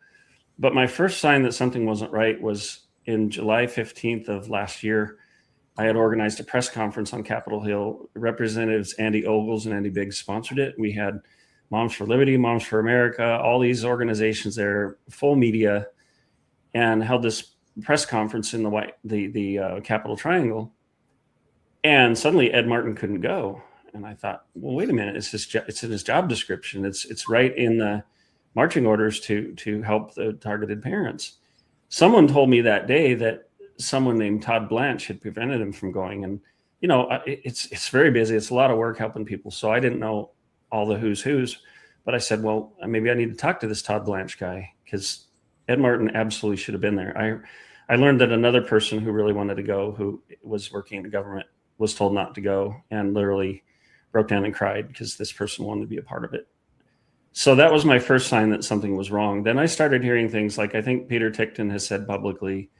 But my first sign that something wasn't right was in July 15th of last year. I had organized a press conference on Capitol Hill. Representatives Andy Ogles and Andy Biggs sponsored it. We had Moms for Liberty, Moms for America, all these organizations there, full media, and held this press conference in the Capitol Triangle. And suddenly Ed Martin couldn't go. And I thought, well, wait a minute, it's in his job description. It's right in the marching orders to help the targeted parents. Someone told me that day that someone named Todd Blanche had prevented him from going. And, you know, it's very busy. It's a lot of work helping people. So I didn't know all the who's, but I said, well, maybe I need to talk to this Todd Blanche guy, because Ed Martin absolutely should have been there. I learned that another person who really wanted to go, who was working in the government, was told not to go, and literally broke down and cried because this person wanted to be a part of it. So that was my first sign that something was wrong. Then I started hearing things like, I think Peter Tickton has said publicly,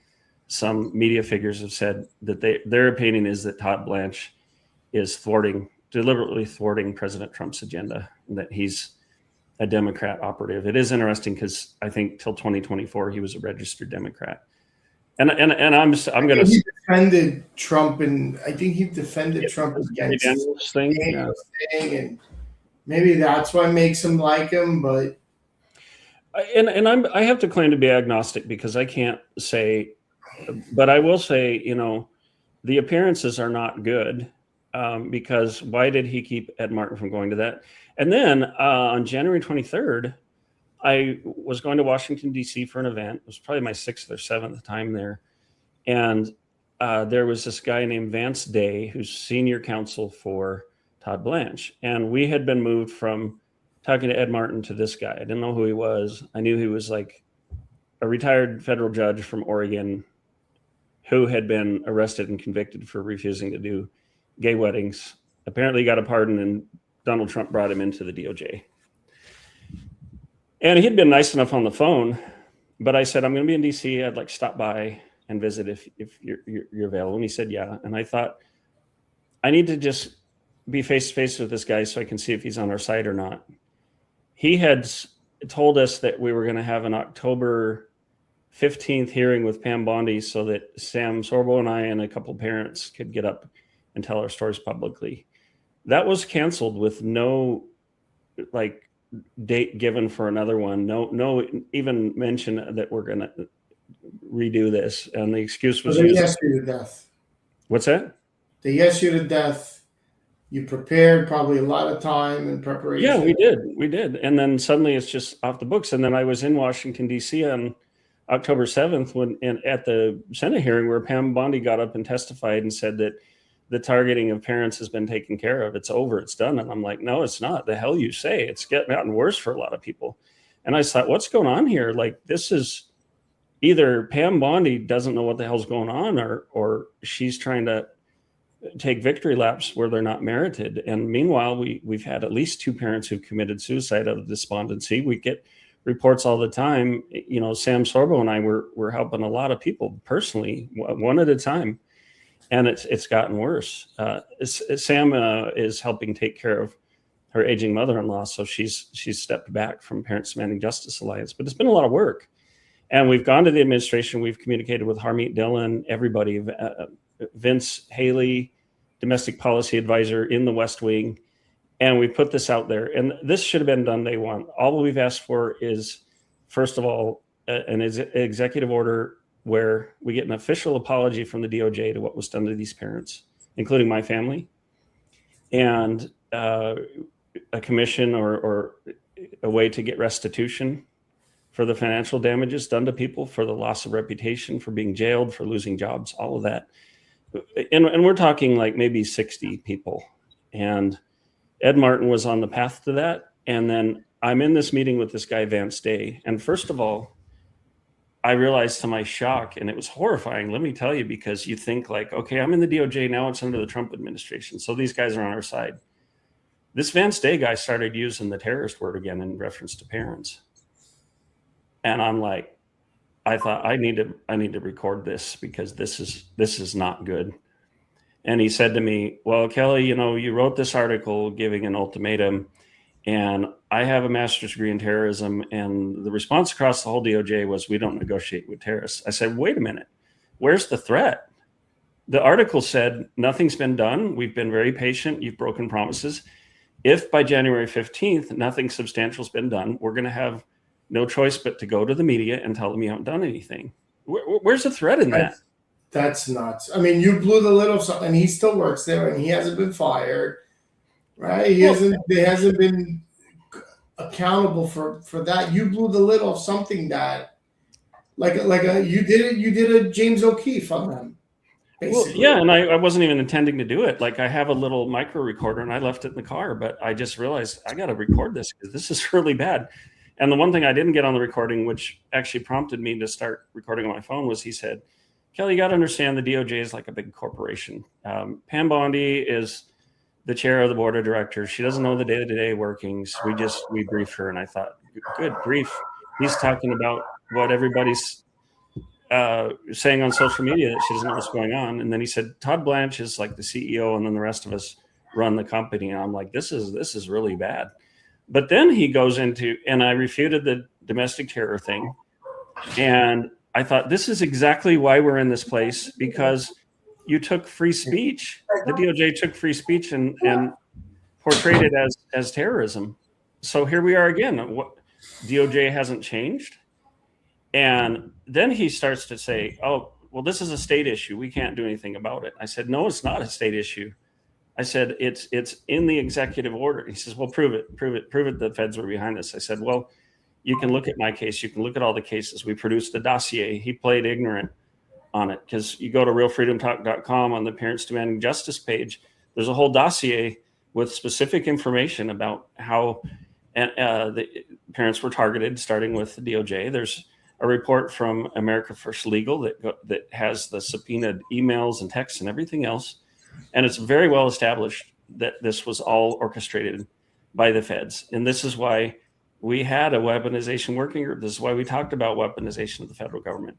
some media figures have said that their opinion is that Todd Blanche is deliberately thwarting President Trump's agenda, and that he's a Democrat operative. It is interesting because I think till 2024 he was a registered Democrat. And I'm going to. He defended Trump, and I think he defended Trump against Daniels thing. Yeah. And maybe that's what makes him like him. But I have to claim to be agnostic, because I can't say, but I will say, you know, the appearances are not good, because why did he keep Ed Martin from going to that? And then on January 23rd. I was going to Washington, D.C. for an event. It was probably my 6th or 7th time there. And there was this guy named Vance Day, who's senior counsel for Todd Blanche. And we had been moved from talking to Ed Martin to this guy. I didn't know who he was. I knew he was like a retired federal judge from Oregon who had been arrested and convicted for refusing to do gay weddings. Apparently got a pardon, and Donald Trump brought him into the DOJ. And he'd been nice enough on the phone, but I said, I'm going to be in DC. I'd like to stop by and visit if you're available. And he said, yeah. And I thought, I need to just be face to face with this guy so I can see if he's on our side or not. He had told us that we were going to have an October 15th hearing with Pam Bondi so that Sam Sorbo and I and a couple parents could get up and tell our stories publicly. That was canceled with no date given for another one. No even mention that we're going to redo this. And the excuse was they yes you to death. What's that? They yes you to death. You prepared probably a lot of time in preparation. Yeah, we did. And then suddenly it's just off the books. And then I was in Washington, D.C. on October 7th at the Senate hearing where Pam Bondi got up and testified and said that the targeting of parents has been taken care of. It's over. It's done. And I'm like, no, it's not. The hell you say. It's gotten worse for a lot of people. And I thought, what's going on here? Like, this is either Pam Bondi doesn't know what the hell's going on, or she's trying to take victory laps where they're not merited. And meanwhile, we've had at least 2 parents who've committed suicide out of despondency. We get reports all the time. You know, Sam Sorbo and I were helping a lot of people personally, one at a time, and it's gotten worse. Sam is helping take care of her aging mother-in-law, so she's stepped back from Parents Demanding Justice Alliance. But it's been a lot of work, and we've gone to the administration. We've communicated with Harmeet Dillon, everybody, Vince Haley, domestic policy advisor in the West Wing, and we put this out there. And this should have been done day one. All we've asked for is, first of all, an executive order where we get an official apology from the DOJ to what was done to these parents, including my family, and a commission or a way to get restitution for the financial damages done to people, for the loss of reputation, for being jailed, for losing jobs, all of that. And we're talking like maybe 60 people. And Ed Martin was on the path to that. And then I'm in this meeting with this guy, Vance Day. And first of all, I realized to my shock, and it was horrifying, let me tell you, because you think like, okay, I'm in the DOJ, now it's under the Trump administration, so these guys are on our side. This Vance Day guy started using the terrorist word again in reference to parents. And I'm like, I thought I need to record this, because this is not good. And he said to me, well, Kelly, you know, you wrote this article giving an ultimatum, and I have a master's degree in terrorism, and the response across the whole DOJ was, we don't negotiate with terrorists. I said, wait a minute, where's the threat? The article said, nothing's been done. We've been very patient. You've broken promises. If by January 15th, nothing substantial has been done, we're going to have no choice but to go to the media and tell them you haven't done anything. Where's the threat in that? That's nuts. I mean, you blew the lid off something, and he still works there, and he hasn't been fired, right? He hasn't been accountable for that. You blew the lid off something that, you did a James O'Keefe on them. Basically. Well, yeah, and I wasn't even intending to do it. Like, I have a little micro recorder, and I left it in the car, but I just realized I got to record this because this is really bad. And the one thing I didn't get on the recording, which actually prompted me to start recording on my phone, was he said, Kelly, you got to understand the DOJ is like a big corporation. Pam Bondi is the chair of the board of directors. She doesn't know the day-to-day workings. We briefed her, and I thought, good grief. He's talking about what everybody's saying on social media, that she doesn't know what's going on. And then he said, Todd Blanche is like the CEO, and then the rest of us run the company. And I'm like, this is really bad. But then he goes into, and I refuted the domestic terror thing. And I thought, this is exactly why we're in this place, because you took free speech. The DOJ took free speech and portrayed it as terrorism. So here we are again. What, DOJ hasn't changed? And then he starts to say, oh, well, this is a state issue. We can't do anything about it. I said, no, it's not a state issue. I said, it's in the executive order. He says, well, prove it. The feds were behind this. I said, well, you can look at my case. You can look at all the cases. We produced a dossier. He played ignorant on it, because you go to realfreedomtalk.com on the Parents Demanding Justice page. There's a whole dossier with specific information about how the parents were targeted, starting with the DOJ. There's a report from America First Legal that has the subpoenaed emails and texts and everything else. And it's very well established that this was all orchestrated by the feds. And this is why we had a weaponization working group. This is why we talked about weaponization of the federal government.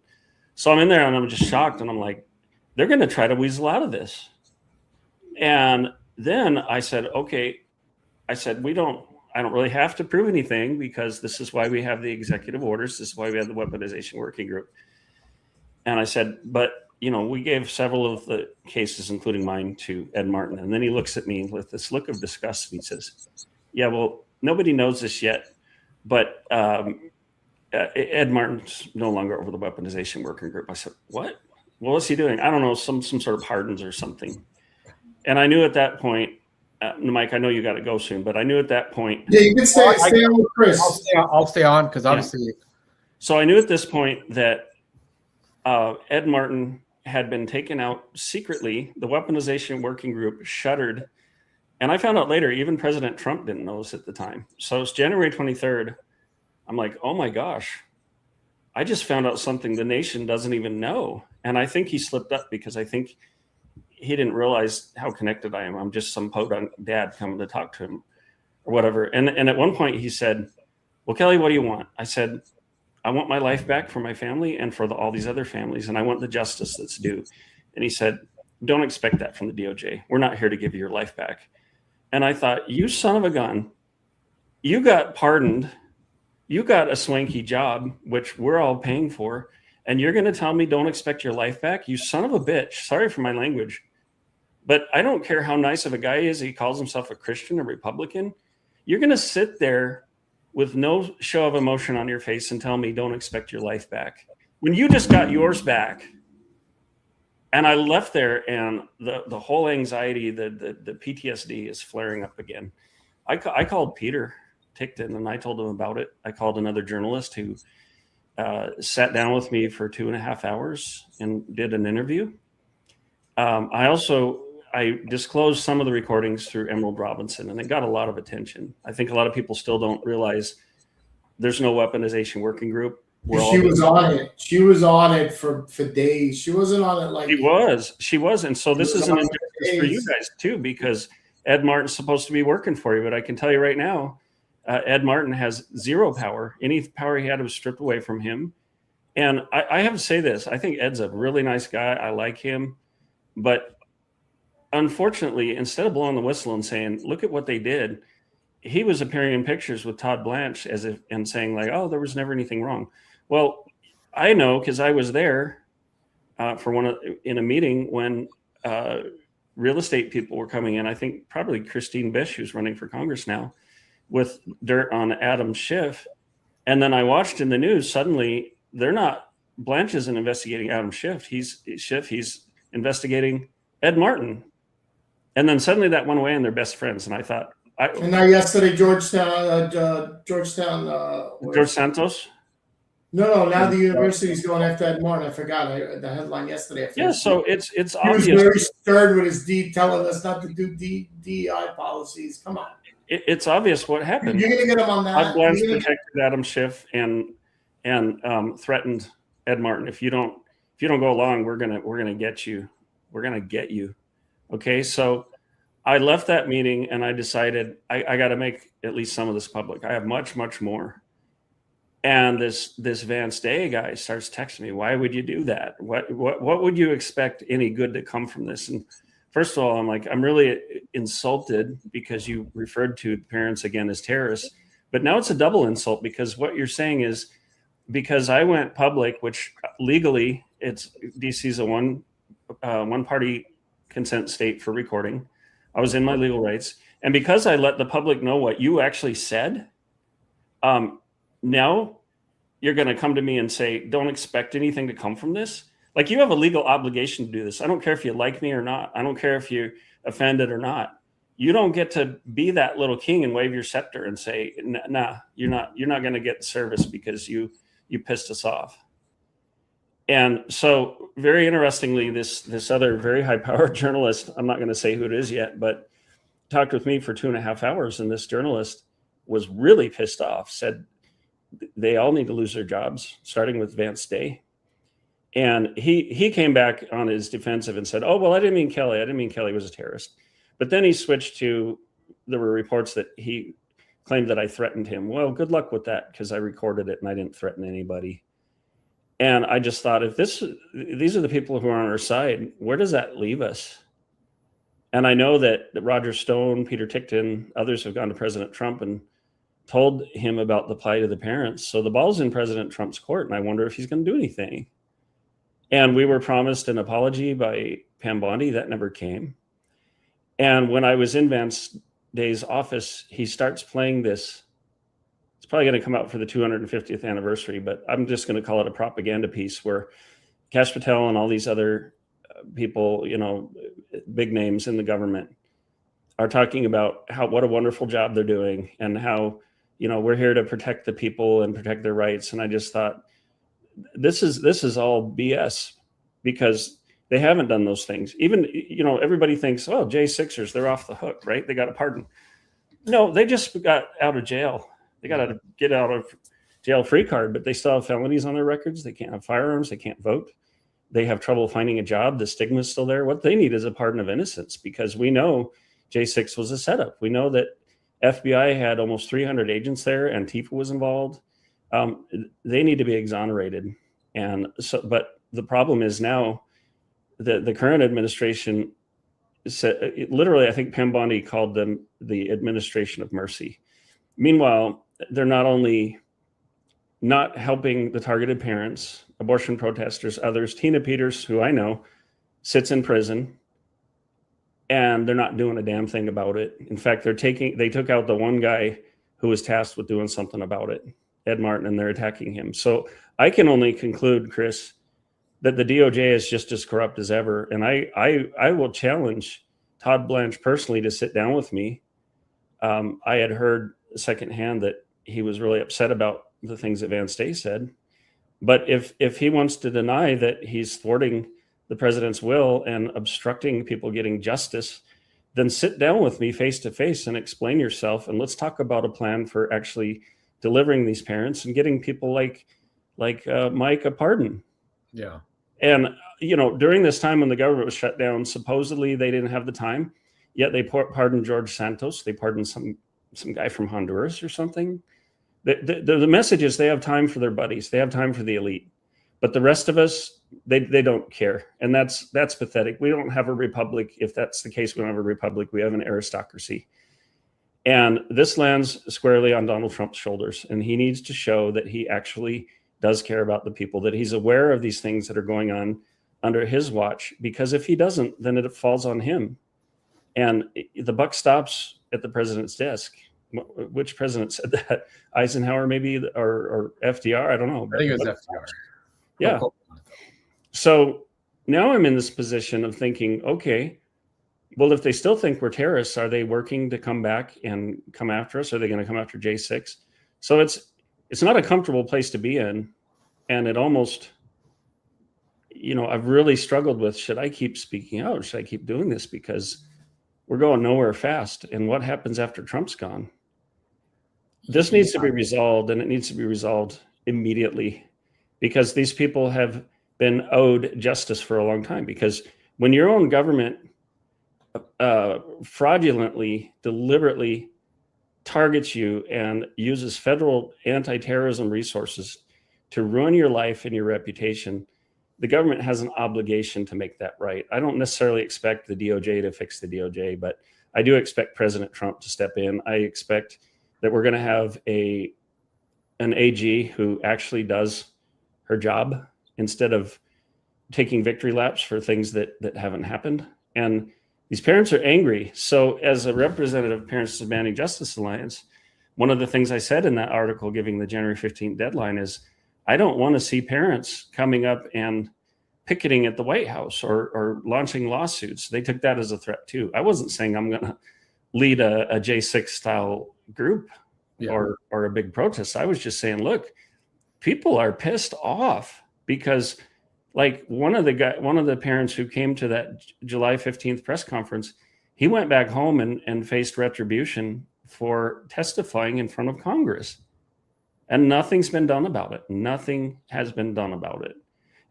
So I'm in there and I'm just shocked. And I'm like, they're going to try to weasel out of this. And then I said, okay, I don't really have to prove anything, because this is why we have the executive orders. This is why we have the weaponization working group. And I said, but we gave several of the cases, including mine, to Ed Martin. And then he looks at me with this look of disgust, and he says, yeah, well, nobody knows this yet, but Ed Martin's no longer over the weaponization working group. I said, what? Well, what's he doing? I don't know, some sort of pardons or something. And I knew at that point, Mike, I know you got to go soon, but I knew at that point. Yeah, you can stay on with Chris. I'll stay on, because obviously. Yeah. So I knew at this point that Ed Martin had been taken out secretly. The weaponization working group shuttered. And I found out later, even President Trump didn't know this at the time. So it's January 23rd. I'm like, oh my gosh, I just found out something the nation doesn't even know. And I think he slipped up because I think he didn't realize how connected I am. I'm just some podunk dad coming to talk to him or whatever. And at one point he said, well, Kelly, what do you want? I said, I want my life back for my family and for all these other families. And I want the justice that's due. And he said, don't expect that from the DOJ. We're not here to give you your life back. And I thought, you son of a gun, you got pardoned. You got a swanky job, which we're all paying for. And you're going to tell me don't expect your life back? You son of a bitch. Sorry for my language. But I don't care how nice of a guy he is. He calls himself a Christian, a Republican. You're going to sit there with no show of emotion on your face and tell me don't expect your life back when you just got yours back. And I left there, and the whole anxiety, the PTSD is flaring up again. I called Peter Tickton and I told him about it. I called another journalist who sat down with me for 2.5 hours and did an interview. I disclosed some of the recordings through Emerald Robinson, and it got a lot of attention. I think a lot of people still don't realize there's no weaponization working group. She was on it. She was on it for days. She wasn't on it like she was. And so this is an injustice for you guys too, because Ed Martin's supposed to be working for you. But I can tell you right now, Ed Martin has zero power. Any power he had was stripped away from him. And I have to say this. I think Ed's a really nice guy. I like him. But unfortunately, instead of blowing the whistle and saying, look at what they did, he was appearing in pictures with Todd Blanche and saying like, oh, there was never anything wrong. Well, I know because I was there in a meeting when real estate people were coming in. I think probably Christine Bish, who's running for Congress now, with dirt on Adam Schiff. And then I watched in the news, suddenly Blanche isn't investigating Adam Schiff. He's investigating Ed Martin. And then suddenly that went away and they're best friends. And I thought, and now yesterday, George Santos. No, now the university's going after Ed Martin. I forgot the headline yesterday. Yeah, so it's he obvious. He was very stern with his telling us not to do DEI policies. Come on. It's obvious what happened. You're going to get him on that. Todd Blanche protected Adam Schiff and threatened Ed Martin. If you don't go along, we're gonna get you. We're gonna get you. Okay, so I left that meeting and I decided I got to make at least some of this public. I have much more. And this Vance Day guy starts texting me, why would you do that? What would you expect any good to come from this? And first of all, I'm like, I'm really insulted because you referred to parents again as terrorists. But now it's a double insult because what you're saying is because I went public, which legally DC's a one party consent state for recording. I was in my legal rights. And because I let the public know what you actually said, now you're going to come to me and say, don't expect anything to come from this. Like you have a legal obligation to do this. I don't care if you like me or not. I don't care if you're offended or not. You don't get to be that little king and wave your scepter and say, nah, you're not going to get service because you pissed us off. And so very interestingly, this other very high powered journalist, I'm not going to say who it is yet, but talked with me for 2.5 hours. And this journalist was really pissed off, said they all need to lose their jobs, starting with Vance Day. And he came back on his defensive and said, oh, well, I didn't mean Kelly. I didn't mean Kelly was a terrorist. But then he switched to, there were reports that he claimed that I threatened him. Well, good luck with that because I recorded it and I didn't threaten anybody. And I just thought, if these are the people who are on our side, where does that leave us? And I know that Roger Stone, Peter Tickton, others have gone to President Trump and told him about the plight of the parents. So the ball's in President Trump's court, and I wonder if he's going to do anything. And we were promised an apology by Pam Bondi. That never came. And when I was in Vance Day's office, he starts playing this. It's probably going to come out for the 250th anniversary, but I'm just going to call it a propaganda piece where Kash Patel and all these other people, big names in the government are talking about what a wonderful job they're doing and how, we're here to protect the people and protect their rights. And I just thought, this is all BS because they haven't done those things. Even, everybody thinks, oh, J6ers, they're off the hook, right? They got a pardon. No, they just got out of jail. They got to get out of jail-free card, but they still have felonies on their records. They can't have firearms. They can't vote. They have trouble finding a job. The stigma is still there. What they need is a pardon of innocence, because we know J6 was a setup. We know that FBI had almost 300 agents there. Antifa was involved. They need to be exonerated. And so, but the problem is now the current administration said, literally, I think Pam Bondi called them the administration of mercy. Meanwhile, they're not only not helping the targeted parents, abortion protesters, others. Tina Peters, who I know, sits in prison, and they're not doing a damn thing about it. In fact, they took out the one guy who was tasked with doing something about it, Ed Martin, and they're attacking him. So I can only conclude, Chris, that the DOJ is just as corrupt as ever. And I will challenge Todd Blanche personally to sit down with me. I had heard secondhand that he was really upset about the things that Van Stay said. But if he wants to deny that he's thwarting the president's will and obstructing people getting justice, then sit down with me face to face and explain yourself. And let's talk about a plan for actually delivering these parents and getting people like Mike a pardon. Yeah. And, during this time when the government was shut down, supposedly they didn't have the time, yet they pardoned George Santos. They pardoned some guy from Honduras or something. The message is they have time for their buddies. They have time for the elite. But the rest of us, they don't care. And that's pathetic. We don't have a republic. If that's the case, we don't have a republic. We have an aristocracy. And this lands squarely on Donald Trump's shoulders. And he needs to show that he actually does care about the people, that he's aware of these things that are going on under his watch. Because if he doesn't, then it falls on him. And the buck stops at the president's desk. Which president said that? Eisenhower, maybe, or FDR? I don't know. I think it was FDR. Yeah. So now I'm in this position of thinking, okay, well, if they still think we're terrorists, are they working to come back and come after us? Are they going to come after J6? So it's not a comfortable place to be in. And it almost, I've really struggled with, should I keep speaking out? Should I keep doing this? Because we're going nowhere fast. And what happens after Trump's gone? This needs to be resolved, and it needs to be resolved immediately, because these people have been owed justice for a long time. Because when your own government fraudulently, deliberately targets you and uses federal anti-terrorism resources to ruin your life and your reputation, the government has an obligation to make that right. I don't necessarily expect the DOJ to fix the DOJ, but I do expect President Trump to step in. I expect that we're going to have an AG who actually does her job instead of taking victory laps for things that haven't happened. And these parents are angry. So as a representative of Parents Demanding Justice Alliance, one of the things I said in that article giving the January 15th deadline is, I don't want to see parents coming up and picketing at the White House or launching lawsuits. They took that as a threat too. I wasn't saying I'm going to lead a J6 style group or a big protest. I was just saying, look, people are pissed off because, like, one of the parents who came to that July 15th press conference, he went back home and faced retribution for testifying in front of Congress. And nothing's been done about it. Nothing has been done about it.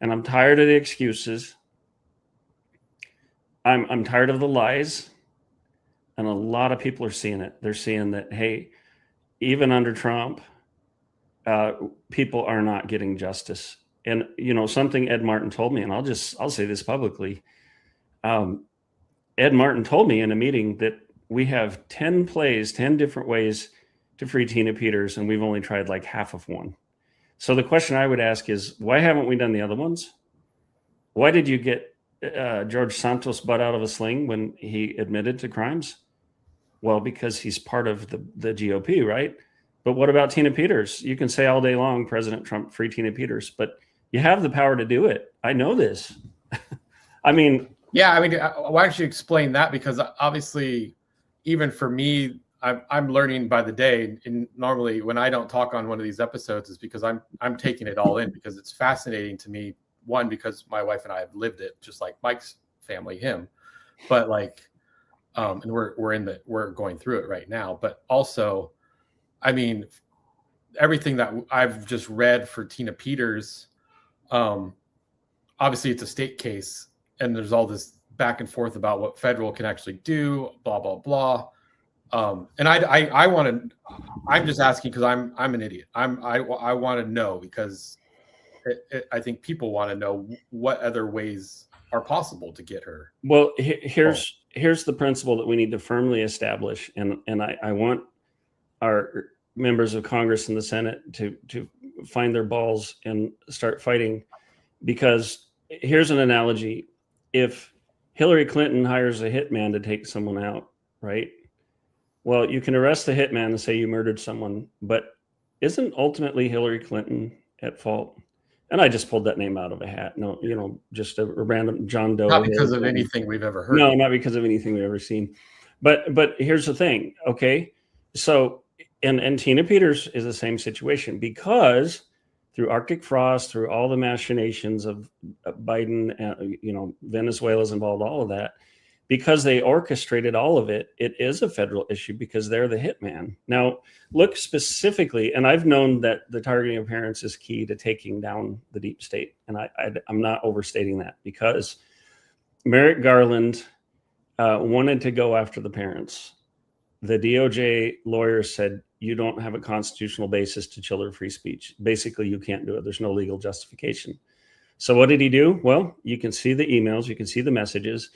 And I'm tired of the excuses. I'm tired of the lies. And a lot of people are seeing it. They're seeing that, hey, even under Trump, people are not getting justice. And, something Ed Martin told me, and I'll say this publicly. Ed Martin told me in a meeting that we have 10 different ways to free Tina Peters, and we've only tried like half of one. So the question I would ask is, why haven't we done the other ones? Why did you get George Santos' butt out of a sling when he admitted to crimes? Well, because he's part of the GOP, right? But what about Tina Peters? You can say all day long, President Trump, free Tina Peters, but you have the power to do it. I know this. I mean, why don't you explain that? Because obviously, even for me, I'm learning by the day. And normally, when I don't talk on one of these episodes, is because I'm taking it all in, because it's fascinating to me. One, because my wife and I have lived it, just like Mike's family, him. But and we're going through it right now. But also, I mean, everything that I've just read for Tina Peters, obviously it's a state case, and there's all this back and forth about what federal can actually do, blah blah blah. And I want to. I'm just asking because I'm an idiot. I want to know because I think people want to know what other ways are possible to get her. Well, here's the principle that we need to firmly establish, and I want our members of Congress and the Senate to find their balls and start fighting, because here's an analogy: if Hillary Clinton hires a hitman to take someone out, right? Well, you can arrest the hitman and say you murdered someone, but isn't ultimately Hillary Clinton at fault? And I just pulled that name out of a hat. No, just a random John Doe. Not because of anything we've ever heard. No, not because of anything we've ever seen. But here's the thing, okay? So, and Tina Peters is the same situation, because through Arctic frost, through all the machinations of Biden, Venezuela's involved, all of that, because they orchestrated all of it, it is a federal issue because they're the hitman. Now, look specifically, and I've known that the targeting of parents is key to taking down the deep state. And I'm not overstating that, because Merrick Garland wanted to go after the parents. The DOJ lawyers said, you don't have a constitutional basis to chill their free speech. Basically, you can't do it. There's no legal justification. So what did he do? Well, you can see the emails, you can see the messages.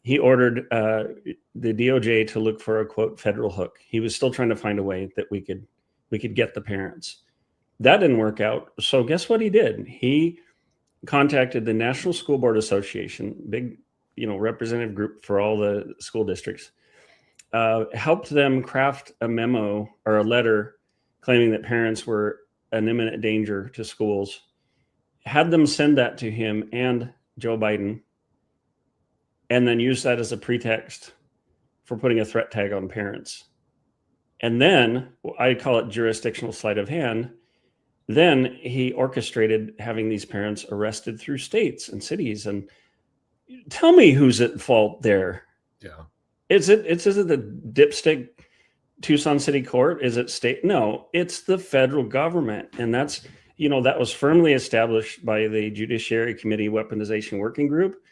He ordered the DOJ to look for a, quote, federal hook. He was still trying to find a way that we could get the parents. That didn't work out. So guess what he did? He contacted the National School Board Association, big, representative group for all the school districts, helped them craft a memo or a letter claiming that parents were an imminent danger to schools, had them send that to him and Joe Biden, and then use that as a pretext for putting a threat tag on parents. And then, I call it jurisdictional sleight of hand, then he orchestrated having these parents arrested through states and cities. And tell me who's at fault there. Yeah. Is it the dipstick Tucson City Court? Is it state? No, it's the federal government. And that's, that was firmly established by the Judiciary Committee Weaponization Working Group.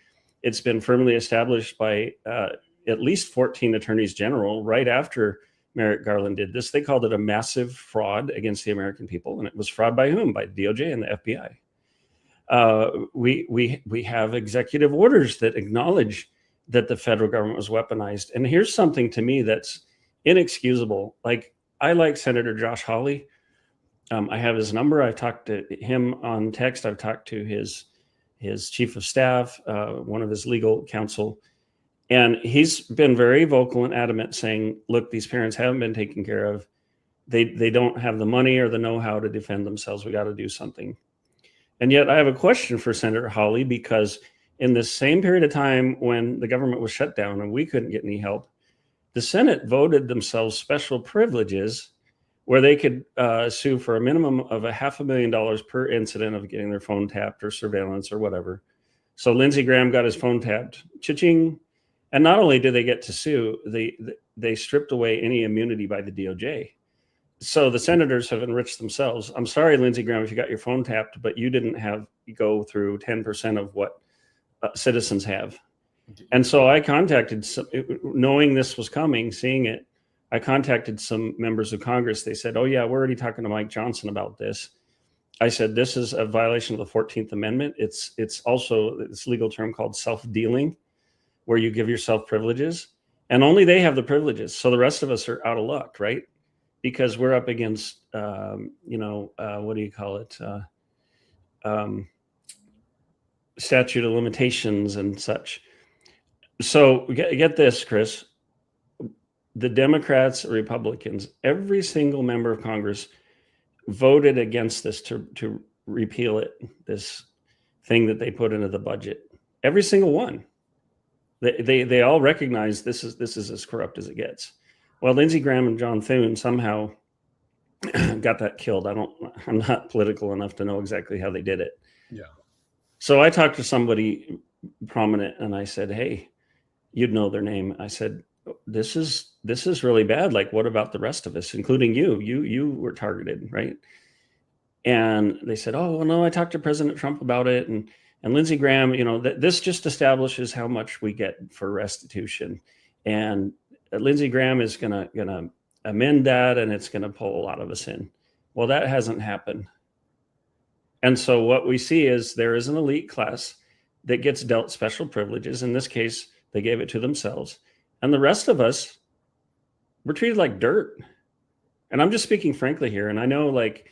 It's been firmly established by at least 14 attorneys general right after Merrick Garland did this. They called it a massive fraud against the American people. And it was fraud by whom? By the DOJ and the FBI. We have executive orders that acknowledge that the federal government was weaponized. And here's something to me that's inexcusable. Like, I like Senator Josh Hawley. I have his number. I've talked to him on text. I've talked to his chief of staff, one of his legal counsel. And he's been very vocal and adamant saying, look, these parents haven't been taken care of. They don't have the money or the know-how to defend themselves. We got to do something. And yet I have a question for Senator Hawley, because in the same period of time when the government was shut down and we couldn't get any help, the Senate voted themselves special privileges where they could sue for a minimum of $500,000 per incident of getting their phone tapped or surveillance or whatever. So Lindsey Graham got his phone tapped, cha-ching. And not only did they get to sue, they stripped away any immunity by the DOJ. So the senators have enriched themselves. I'm sorry, Lindsey Graham, if you got your phone tapped, but you didn't go through 10% of what citizens have. And so I contacted, knowing this was coming, seeing it, I contacted some members of Congress. They said, oh yeah, we're already talking to Mike Johnson about this. I said, this is a violation of the 14th Amendment. It's also this legal term called self-dealing, where you give yourself privileges, and only they have the privileges. So the rest of us are out of luck, right? Because we're up against, what do you call it? Statute of limitations and such. So get this, Chris. The Democrats, Republicans, every single member of Congress voted against this to repeal it, this thing that they put into the budget. Every single one. They all recognize this is as corrupt as it gets. Well, Lindsey Graham and John Thune somehow got that killed. I'm not political enough to know exactly how they did it. Yeah. So I talked to somebody prominent and I said, hey, you'd know their name. I said, this is really bad. Like, what about the rest of us, including you? You were targeted, right? And they said, oh, well, no, I talked to President Trump about it. And Lindsey Graham, this just establishes how much we get for restitution. And Lindsey Graham is going to amend that, and it's going to pull a lot of us in. Well, that hasn't happened. And so what we see is there is an elite class that gets dealt special privileges. In this case, they gave it to themselves. And the rest of us, we're treated like dirt. And I'm just speaking frankly here. And I know, like,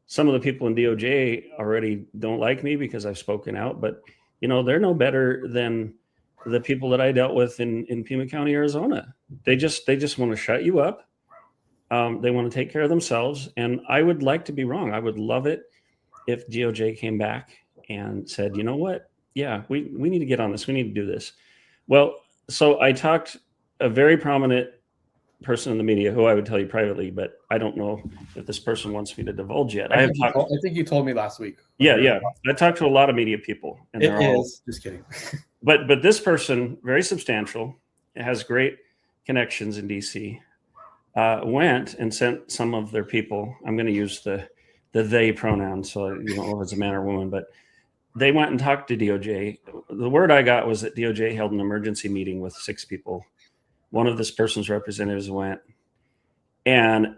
some of the people in DOJ already don't like me because I've spoken out, but they're no better than the people that I dealt with in Pima County, Arizona. They just want to shut you up. They want to take care of themselves. And I would like to be wrong. I would love it if DOJ came back and said, you know what? Yeah, we need to get on this. We need to do this. Well, so I talked a very prominent person in the media who I would tell you privately, but I don't know if this person wants me to divulge yet. I think you told me last week. Yeah. I talked to a lot of media people, and it is just kidding. But this person, very substantial, has great connections in DC, went and sent some of their people. I'm going to use the they pronoun, so you don't know if it's a man or woman, but they went and talked to DOJ. The word I got was that DOJ held an emergency meeting with 6 people. One of this person's representatives went. And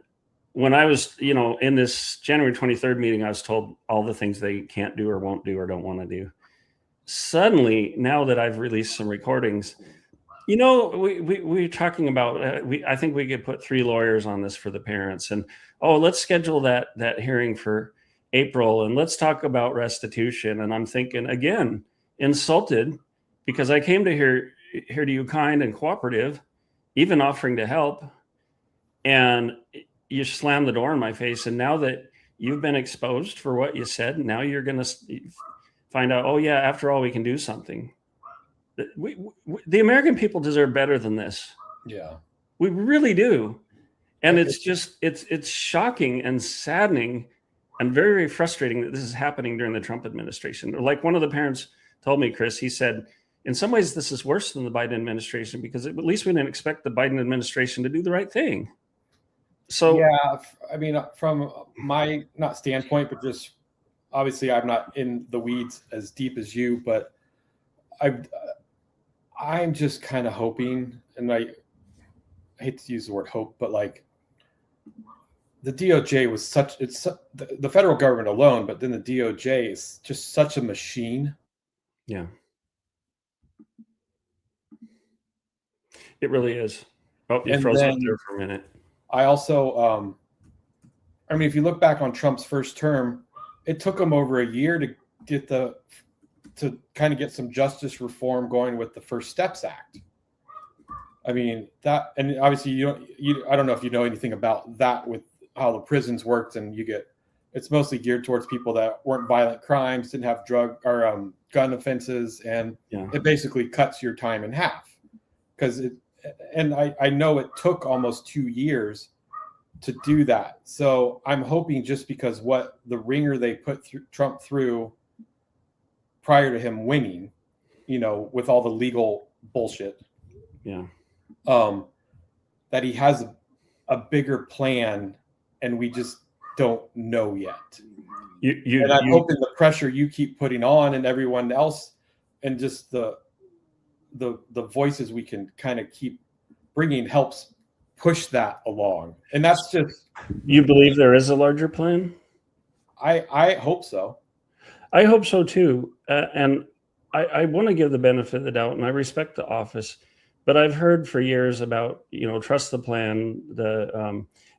when I was, in this January 23rd meeting, I was told all the things they can't do or won't do or don't want to do. Suddenly, now that I've released some recordings, we're talking about, I think we could put 3 lawyers on this for the parents. And, let's schedule that hearing for April. And let's talk about restitution. And I'm thinking, again, insulted, because I came to hear to you kind and cooperative, even offering to help, and you slam the door in my face. And now that you've been exposed for what you said, now you're going to find out, oh yeah, after all, we can do something. The American people deserve better than this. Yeah, we really do. And it's just, it's shocking and saddening and very, very frustrating that this is happening during the Trump administration. Like one of the parents told me, Chris, he said, in some ways, this is worse than the Biden administration because at least we didn't expect the Biden administration to do the right thing. So, yeah, I mean, from my not standpoint, but just obviously I'm not in the weeds as deep as you, but I'm just kind of hoping, and I hate to use the word hope, but like the DOJ was the federal government alone, but then the DOJ is just such a machine. Yeah. It really is. Oh, you froze up there for a minute. I also, if you look back on Trump's first term, it took him over a year to kind of get some justice reform going with the First Steps Act. I mean, that, and obviously I don't know if you know anything about that with how the prisons worked, and it's mostly geared towards people that weren't violent crimes, didn't have drug or gun offenses, and it basically cuts your time in half because I know it took almost 2 years to do that. So I'm hoping just because what the ringer they put Trump through prior to him winning, with all the legal bullshit, that he has a bigger plan and we just don't know yet. And I'm hoping the pressure you keep putting on and everyone else, and just the voices we can kind of keep bringing helps push that along. And that's just, you believe there is a larger plan? I hope so. I hope so too. And I want to give the benefit of the doubt, and I respect the office, but I've heard for years about, trust the plan,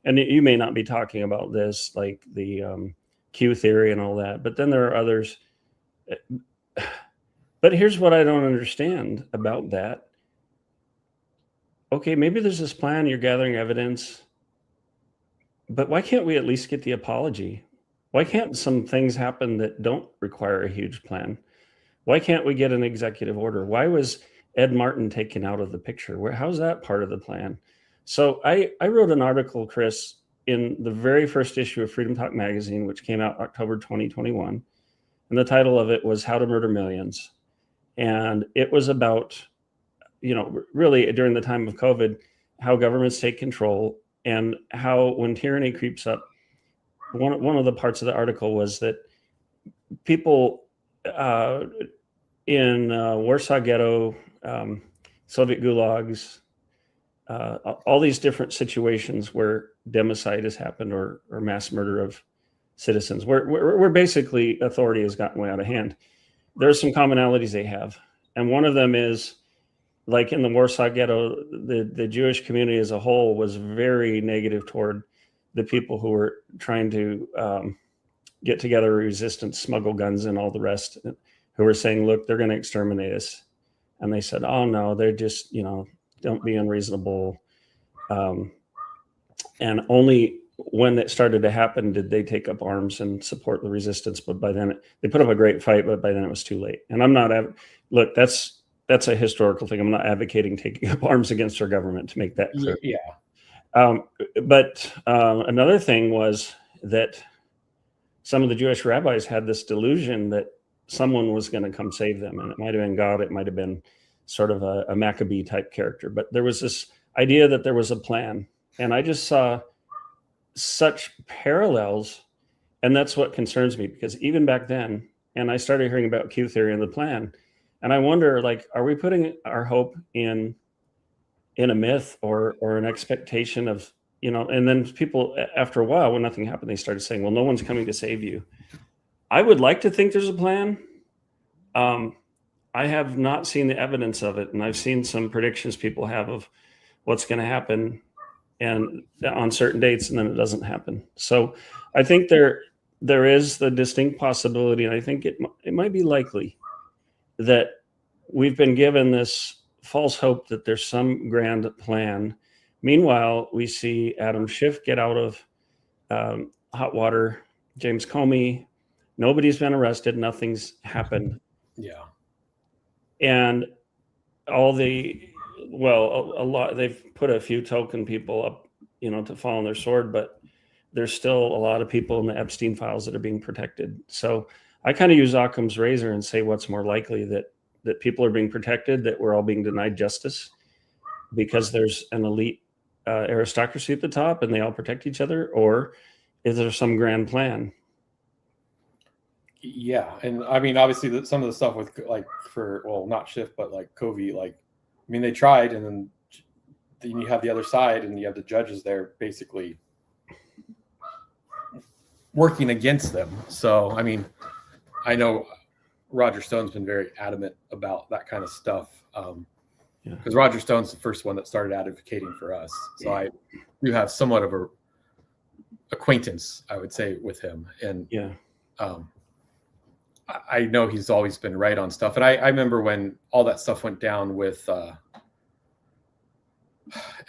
and you may not be talking about this, like the Q theory and all that, but then there are others. But here's what I don't understand about that. Okay, maybe there's this plan, you're gathering evidence, but why can't we at least get the apology? Why can't some things happen that don't require a huge plan? Why can't we get an executive order? Why was Ed Martin taken out of the picture? How's that part of the plan? So I wrote an article, Chris, in the very first issue of Freedom Talk magazine, which came out October 2021. And the title of it was How to Murder Millions. And it was about, really during the time of COVID, how governments take control, and how when tyranny creeps up, one of the parts of the article was that people in Warsaw Ghetto, Soviet gulags, all these different situations where democide has happened, or mass murder of citizens, where basically authority has gotten way out of hand. There are some commonalities they have. And one of them is, like in the Warsaw Ghetto, the Jewish community as a whole was very negative toward the people who were trying to get together resistance, smuggle guns and all the rest, who were saying, look, they're going to exterminate us. And they said, oh no, they're just, don't be unreasonable. And only when it started to happen did they take up arms and support the resistance. But by then they put up a great fight, but by then it was too late. And I'm not, look, that's a historical thing. I'm not advocating taking up arms against our government, to make that clear. Yeah. But another thing was that some of the Jewish rabbis had this delusion that someone was going to come save them. And it might have been God. It might have been sort of a Maccabee type character. But there was this idea that there was a plan. And I just saw such parallels. And that's what concerns me, because even back then, and I started hearing about Q theory and the plan, and I wonder, like, are we putting our hope in a myth or an expectation of, and then people, after a while, when nothing happened, they started saying, well, no one's coming to save you. I would like to think there's a plan. I have not seen the evidence of it. And I've seen some predictions people have of what's going to happen and on certain dates, and then it doesn't happen. So I think there is the distinct possibility, and I think it might be likely that we've been given this false hope that there's some grand plan. Meanwhile, we see Adam Schiff get out of hot water, James Comey, nobody's been arrested, nothing's happened. Yeah. And a lot, they've put a few token people up, to fall on their sword, but there's still a lot of people in the Epstein files that are being protected. So I kind of use Occam's razor and say, what's more likely, that people are being protected, that we're all being denied justice because there's an elite aristocracy at the top and they all protect each other, or is there some grand plan? Yeah. And I mean, obviously some of the stuff with not Schiff, but like Covey, they tried, and then you have the other side and you have the judges there basically working against them. So, I mean, I know Roger Stone's been very adamant about that kind of stuff. Because Roger Stone's the first one that started advocating for us. So I do have somewhat of a acquaintance, I would say, with him. And I know he's always been right on stuff. And I remember when all that stuff went down with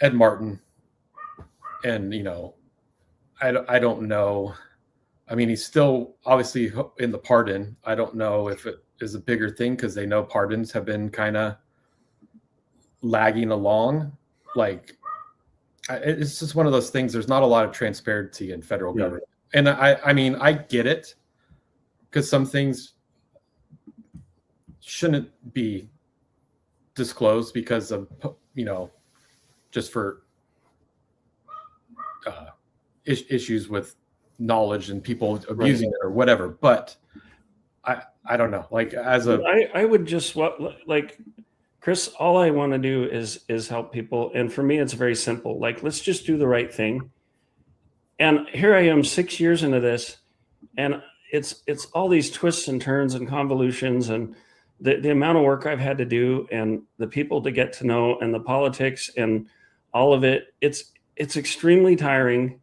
Ed Martin, and, I don't know. I mean, he's still obviously in the pardon. I don't know if it is a bigger thing because they know pardons have been kind of lagging along. It's just one of those things. There's not a lot of transparency in federal government. And I mean, I get it, because some things shouldn't be disclosed because of, just for issues with knowledge and people abusing it or whatever. But I don't know. I would just, Chris, all I want to do is help people. And for me, it's very simple. Let's just do the right thing. And here I am 6 years into this, and it's all these twists and turns and convolutions, and the amount of work I've had to do, and the people to get to know, and the politics and all of it. It's extremely tiring,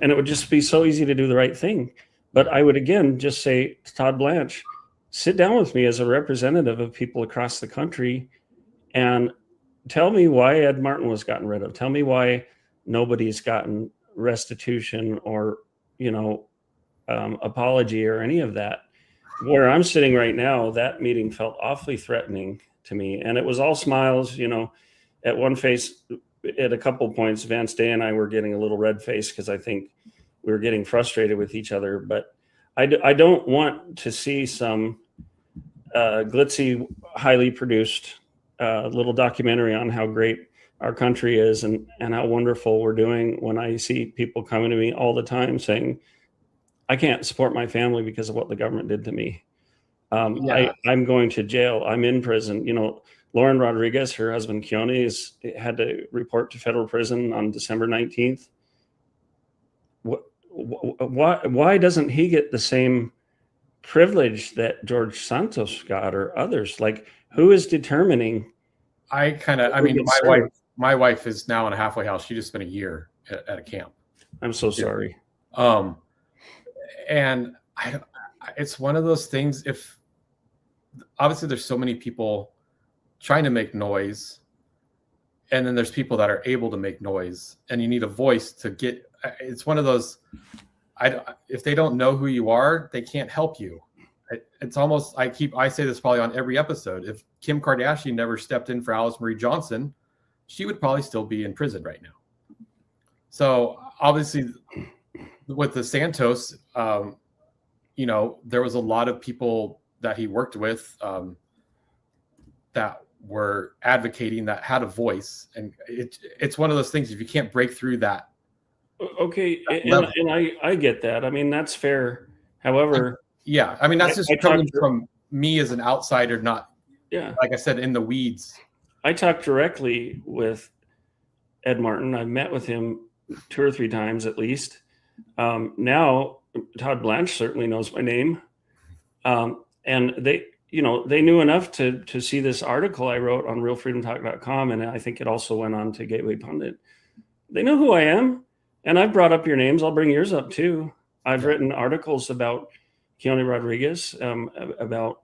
and it would just be so easy to do the right thing. But I would, again, just say to Todd Blanche, sit down with me as a representative of people across the country and tell me why Ed Martin was gotten rid of. Tell me why nobody's gotten restitution or, apology or any of that. Where I'm sitting right now, that meeting felt awfully threatening to me. And it was all smiles, at one face, at a couple points, Vance Day and I were getting a little red face because I think we were getting frustrated with each other. But I don't want to see some glitzy, highly produced little documentary on how great our country is and how wonderful we're doing when I see people coming to me all the time saying, I can't support my family because of what the government did to me. I'm going to jail. I'm in prison. You know, Lauren Rodriguez, her husband Keone, had to report to federal prison on December 19th. Why doesn't he get the same privilege that George Santos got or others? Like, who is determining? My wife is now in a halfway house. She just spent a year at a camp. I'm so sorry. And it's one of those things. If obviously there's so many people trying to make noise, and then there's people that are able to make noise, and you need a voice to get. It's one of those. If they don't know who you are, they can't help you. It's almost. I say this probably on every episode. If Kim Kardashian never stepped in for Alice Marie Johnson, she would probably still be in prison right now. So obviously, with the Santos, you know, there was a lot of people that he worked with that were advocating, that had a voice, and it's one of those things. If you can't break through that, okay, and I get that. I mean, that's fair. However, yeah, I mean that's just coming from me as an outsider, not like I said, in the weeds. I talked directly with Ed Martin. I've met with him 2 or 3 times at least. Now Todd Blanche certainly knows my name, and they knew enough to see this article I wrote on realfreedomtalk.com, and I think it also went on to Gateway Pundit. They know who I am, and I've brought up your names. I'll bring yours up too. I've written articles about Keone Rodriguez, about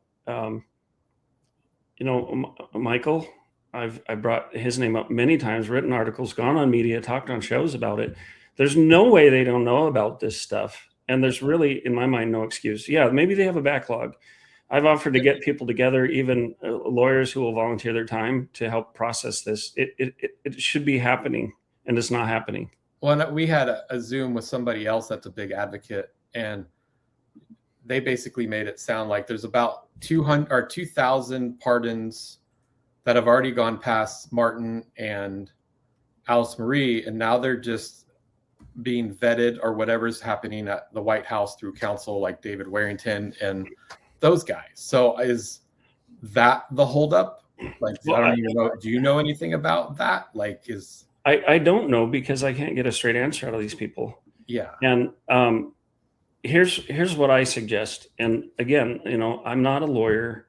Michael. I've brought his name up many times, written articles, gone on media, talked on shows about it. There's no way they don't know about this stuff. And there's really, in my mind, no excuse. Yeah, maybe they have a backlog. I've offered to get people together, even lawyers who will volunteer their time to help process this. It should be happening, and it's not happening. Well, we had a Zoom with somebody else that's a big advocate, and they basically made it sound like there's about 200 or 2,000 pardons that have already gone past Martin and Alice Marie, and now they're just being vetted or whatever's happening at the White House through counsel like David Warrington and those guys. So is that the holdup? Like, I don't even know. Do you know anything about that? Like, I don't know, because I can't get a straight answer out of these people. Yeah. And here's what I suggest. And again, I'm not a lawyer.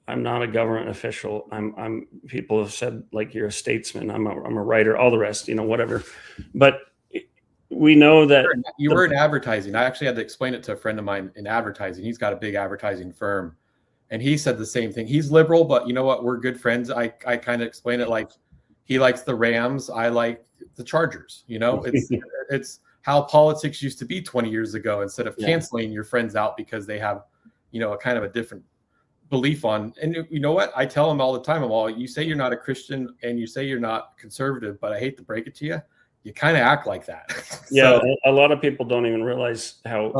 I'm not a government official. I'm people have said, like, you're a statesman. I'm a writer, all the rest, whatever. But we know that you were in advertising. I actually had to explain it to a friend of mine in advertising. He's got a big advertising firm, and he said the same thing. He's liberal, but you know what? We're good friends. I kind of explain it like he likes the Rams. I like the Chargers. It's how politics used to be 20 years ago. Instead of canceling your friends out because they have, a kind of a different belief on. And you know what? I tell them all the time, you say you're not a Christian and you say you're not conservative, but I hate to break it to you, you kind of act like that. Yeah, so, a lot of people don't even realize how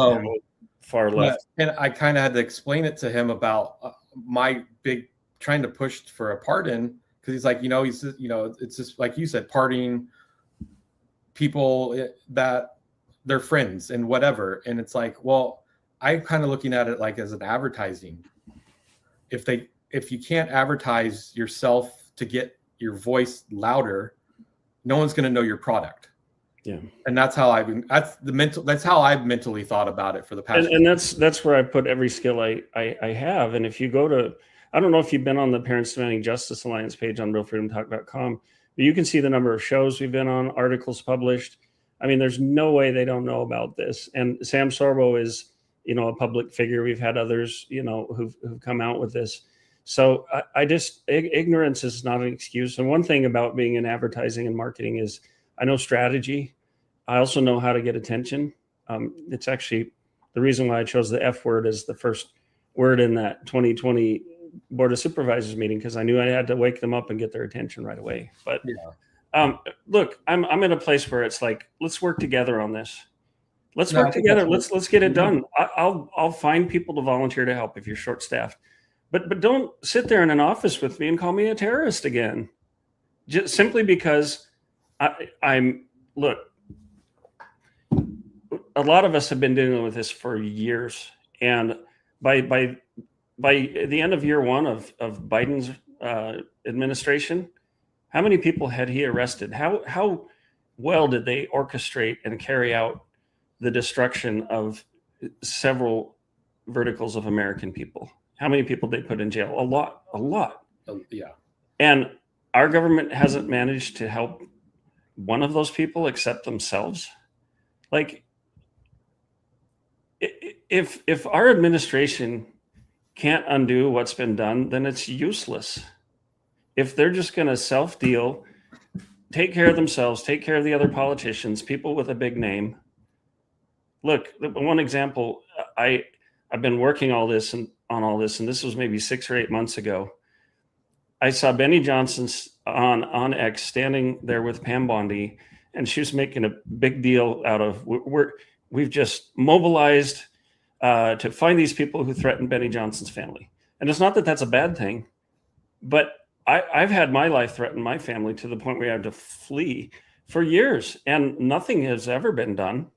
far left. And I kind of had to explain it to him about my big trying to push for a pardon, because he's like, it's just like you said, pardoning people that they're friends and whatever. And it's like, well, I'm kind of looking at it like as an advertising. If you can't advertise yourself to get your voice louder, no one's going to know your product. Yeah. And that's how I've mentally thought about it for the past. And that's where I put every skill I have. And if you go to, I don't know if you've been on the Parents Demanding Justice Alliance page on realfreedomtalk.com, but you can see the number of shows we've been on, articles published. I mean, there's no way they don't know about this. And Sam Sorbo is, a public figure. We've had others, who've come out with this. So ignorance is not an excuse. And one thing about being in advertising and marketing is I know strategy. I also know how to get attention. It's actually the reason why I chose the F word as the first word in that 2020 Board of Supervisors meeting, because I knew I had to wake them up and get their attention right away. But look, I'm in a place where it's like, let's work together on this. Let's work together. Let's get it done. I'll find people to volunteer to help if you're short-staffed. But don't sit there in an office with me and call me a terrorist again. just simply because look, a lot of us have been dealing with this for years, and by the end of year one of Biden's administration, how many people had he arrested? How well did they orchestrate and carry out the destruction of several verticals of American people? How many people they put in jail? A lot. Yeah. And our government hasn't managed to help one of those people except themselves. Like, if our administration can't undo what's been done, then it's useless. If they're just going to self-deal, take care of themselves, take care of the other politicians, people with a big name. Look, one example, I've been working on all this, and this was maybe 6 or 8 months ago. I saw Benny Johnson on X standing there with Pam Bondi, and she was making a big deal out of we've just mobilized to find these people who threatened Benny Johnson's family. And it's not that that's a bad thing, but I've had my life threaten my family to the point where I had to flee for years, and nothing has ever been done.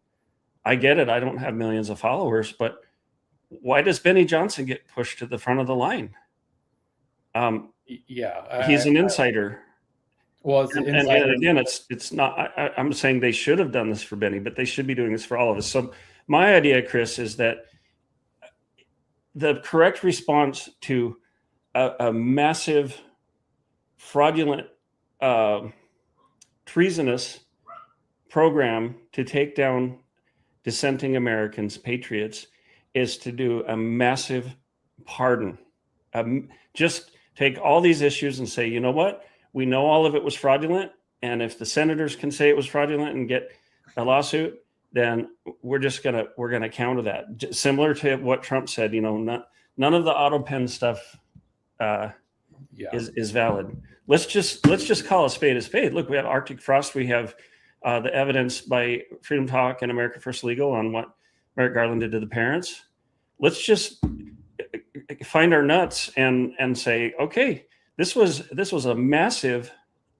I get it. I don't have millions of followers, but why does Benny Johnson get pushed to the front of the line? He's an insider. Well, and again, it's not. I'm saying they should have done this for Benny, but they should be doing this for all of us. So my idea, Chris, is that the correct response to a massive, fraudulent, treasonous program to take down dissenting Americans, patriots, is to do a massive pardon. Just take all these issues and say, you know what? We know all of it was fraudulent. And if the senators can say it was fraudulent and get a lawsuit, then we're gonna counter that. Similar to what Trump said, none of the auto pen stuff is valid. Let's just call a spade a spade. Look, we have Arctic frost. We have the evidence by Freedom Talk and America First Legal on what Merrick Garland did to the parents. Let's just find our nuts and say, okay, this was a massive,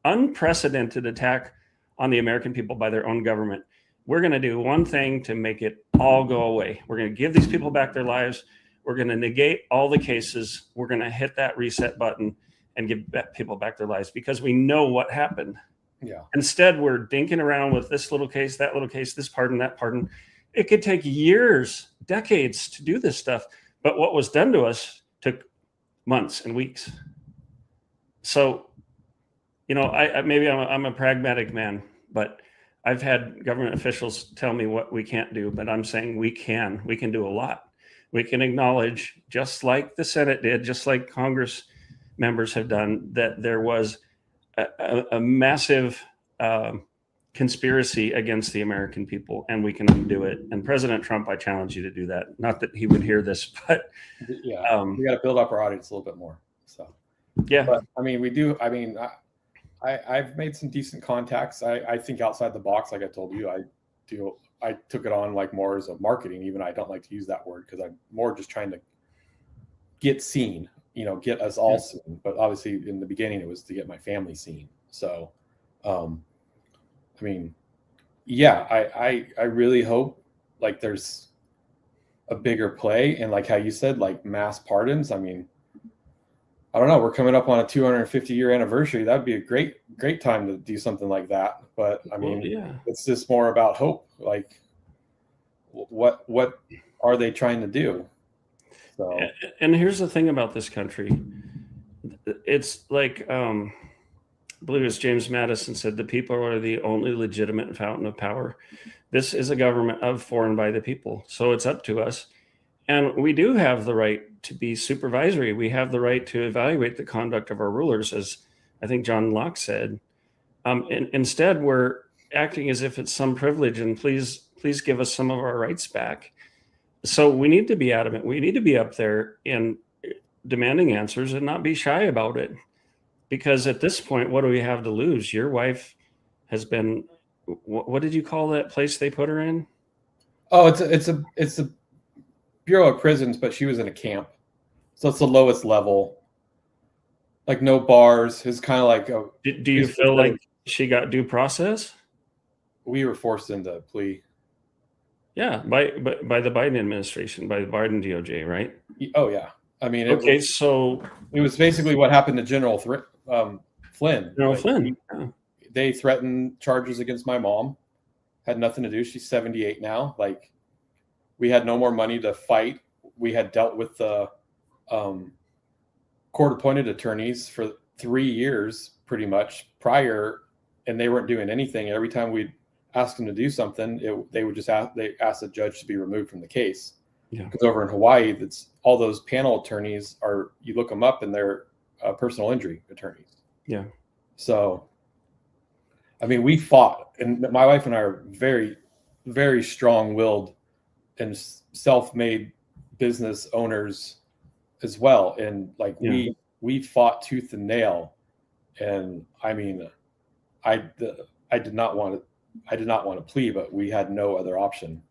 unprecedented attack on the American people by their own government. We're going to do one thing to make it all go away. We're going to give these people back their lives. We're going to negate all the cases. We're going to hit that reset button and give people back their lives because we know what happened. Yeah. Instead, we're dinking around with this little case, that little case, this pardon, that pardon. It could take years, decades to do this stuff. But what was done to us took months and weeks. So, I'm a pragmatic man, but I've had government officials tell me what we can't do, but I'm saying we can do a lot. We can acknowledge, just like the Senate did, just like Congress members have done, that there was a massive conspiracy against the American people, and we can undo it. And President Trump, I challenge you to do that. Not that he would hear this, but we got to build up our audience a little bit more. So yeah, but we do. I've made some decent contacts. I think outside the box, like I told you, I took it on like more as a marketing. Even I don't like to use that word because I'm more just trying to get seen. Get us all seen. But obviously, in the beginning, it was to get my family seen. So, I really hope like there's a bigger play, and like how you said, like mass pardons. I don't know. We're coming up on a 250-year anniversary. That'd be a great time to do something like that. But It's just more about hope. Like, what are they trying to do? So, and here's the thing about this country. It's like, I believe it's James Madison said, the people are the only legitimate fountain of power. This is a government of, for, and by the people. So it's up to us. And we do have the right to be supervisory. We have the right to evaluate the conduct of our rulers, as I think John Locke said. Instead, we're acting as if it's some privilege, and please give us some of our rights back. So we need to be adamant. We need to be up there in demanding answers and not be shy about it. Because at this point, what do we have to lose? Your wife has been, what did you call that place they put her in? Oh, it's a Bureau of Prisons, but she was in a camp. So it's the lowest level like no bars. It's kind of like Do you feel like she got due process? we were forced into plea. Yeah, by the Biden administration, by the Biden DOJ, right? Oh yeah, I mean, Okay, so it was basically what happened to General Flynn. General Like, Flynn, yeah. they threatened charges against my mom. Had nothing to do. She's 78 now. Like, we had no more money to fight. We had dealt with the court-appointed attorneys for 3 years, pretty much prior, and they weren't doing anything. Every time we'd ask them to do something, they would just ask the judge to be removed from the case. Yeah. Because over in Hawaii, that's all those panel attorneys are. You look them up, and they're personal injury attorneys. Yeah. So, I mean, we fought, and my wife and I are very, very strong-willed and self-made business owners as well. And like we fought tooth and nail. And I mean, I did not want to plea, but we had no other option.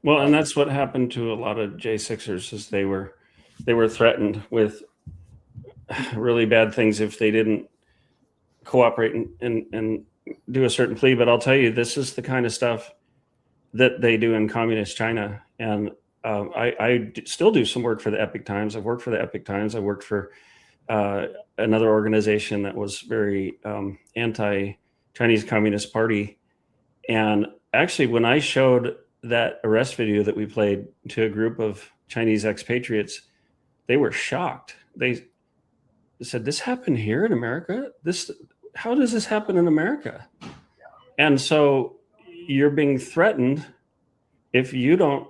Well, and that's what happened to a lot of J6ers, is they were threatened with really bad things if they didn't cooperate and do a certain plea. But I'll tell you, this is the kind of stuff that they do in communist China. And I still do some work for the Epic Times. I've worked for the Epic Times. I worked for another organization that was very anti-Chinese Communist Party. And actually, when I showed that arrest video that we played to a group of Chinese expatriates, they were shocked. They said, "This happened here in America? How does this happen in America?" And so you're being threatened if you don't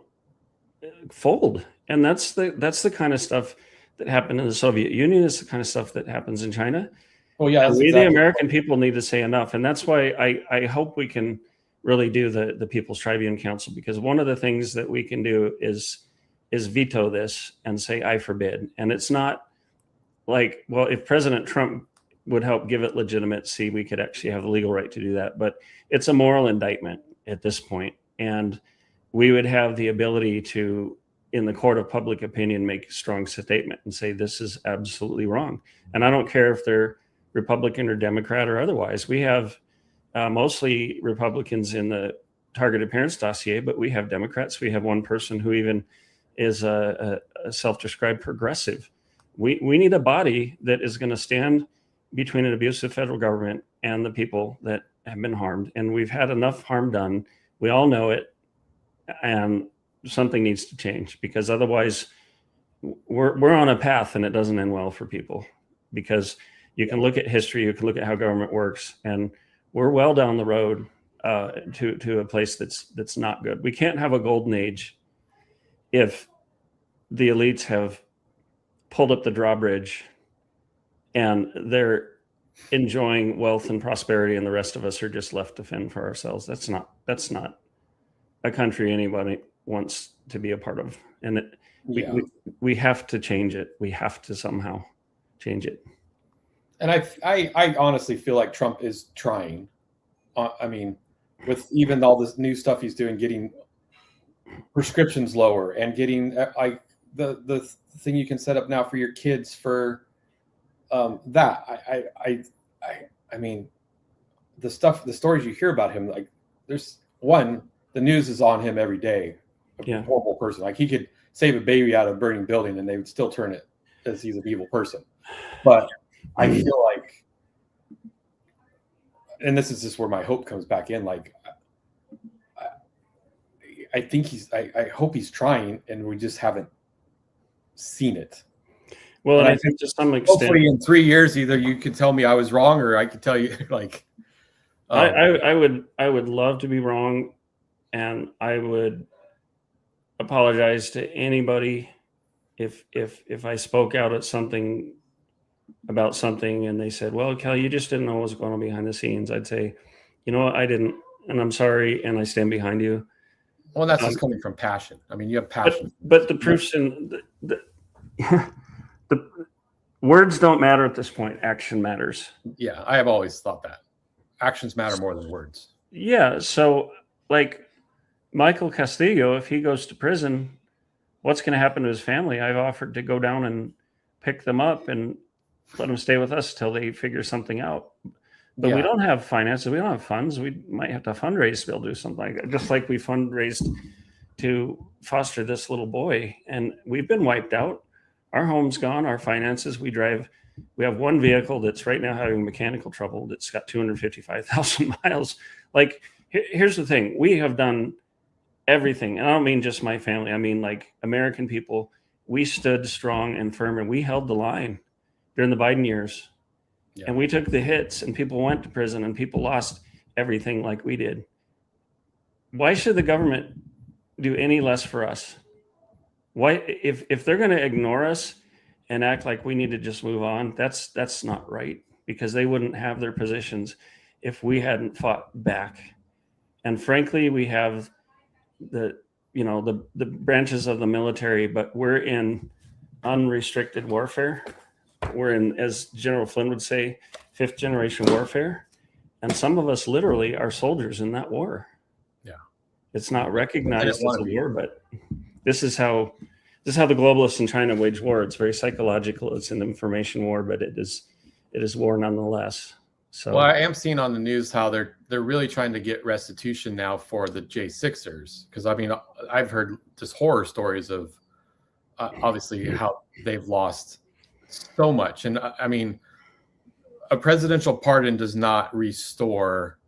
fold. And that's the kind of stuff that happened in the Soviet Union. It's the kind of stuff that happens in China. Well, yeah, we, the American people, need to say enough. And that's why I hope we can really do the People's Tribune Council, because one of the things that we can do is veto this and say, I forbid. And it's not like, well, if President Trump would help give it legitimacy, we could actually have the legal right to do that. But it's a moral indictment at this point. And we would have the ability to, in the court of public opinion, make a strong statement and say, this is absolutely wrong. And I don't care if they're Republican or Democrat or otherwise. We have mostly Republicans in the targeted parents dossier, but we have Democrats. We have one person who even is a self-described progressive. We need a body that is going to stand between an abusive federal government and the people that have been harmed. And we've had enough harm done. We all know it. And something needs to change, because otherwise we're on a path and it doesn't end well for people. Because you can look at history, you can look at how government works, and we're well down the road to a place that's not good. We can't have a golden age if the elites have pulled up the drawbridge and they're enjoying wealth and prosperity, and the rest of us are just left to fend for ourselves. That's not a country anybody wants to be a part of. And we have to change it. We have to somehow change it. And I honestly feel like Trump is trying. I mean, with even all this new stuff he's doing, getting prescriptions lower and getting like the thing you can set up now for your kids for that. I mean, the stories you hear about him, like there's one, the news is on him every day. A horrible person. Like he could save a baby out of a burning building and they would still turn it as he's an evil person. But I feel like, and this is just where my hope comes back in. Like, I think I hope he's trying, and we just haven't seen it. Well, and I think to some extent, hopefully in 3 years, either you could tell me I was wrong, or I could tell you like, I would love to be wrong, and I would apologize to anybody if I spoke out at something about something and they said, well, Cal, you just didn't know what was going on behind the scenes. I'd say, you know what, I didn't, and I'm sorry, and I stand behind you. Well, that's just coming from passion. I mean, you have passion. But the proof's in the words don't matter at this point. Action matters. Yeah, I have always thought that. Actions matter more than words. Yeah, so like Michael Castillo, if he goes to prison, what's going to happen to his family? I've offered to go down and pick them up and let them stay with us till they figure something out. But we Yeah. don't have finances. We don't have funds. We might have to fundraise to be able to do something like that. Just like we fundraised to foster this little boy, and we've been wiped out. Our home's gone. Our finances. We have one vehicle that's right now having mechanical trouble. That's got 255,000 miles. Like, here's the thing: we have done everything, and I don't mean just my family. I mean, like, American people. We stood strong and firm, and we held the line during the Biden years. Yeah. And we took the hits, and people went to prison, and people lost everything like we did. Why should the government do any less for us? Why, if they're going to ignore us and act like we need to just move on, that's not right, because they wouldn't have their positions if we hadn't fought back. And frankly, we have the branches of the military, but we're in unrestricted warfare. We're in, as General Flynn would say, 5th generation warfare. And some of us literally are soldiers in that war. Yeah. It's not recognized as a war, but this is how the globalists in China wage war. It's very psychological. It's an information war, but it is war nonetheless. So, well, I am seeing on the news how they're really trying to get restitution now for the J6ers, because I mean, I've heard just horror stories of obviously how they've lost so much. And I mean, a presidential pardon does not restore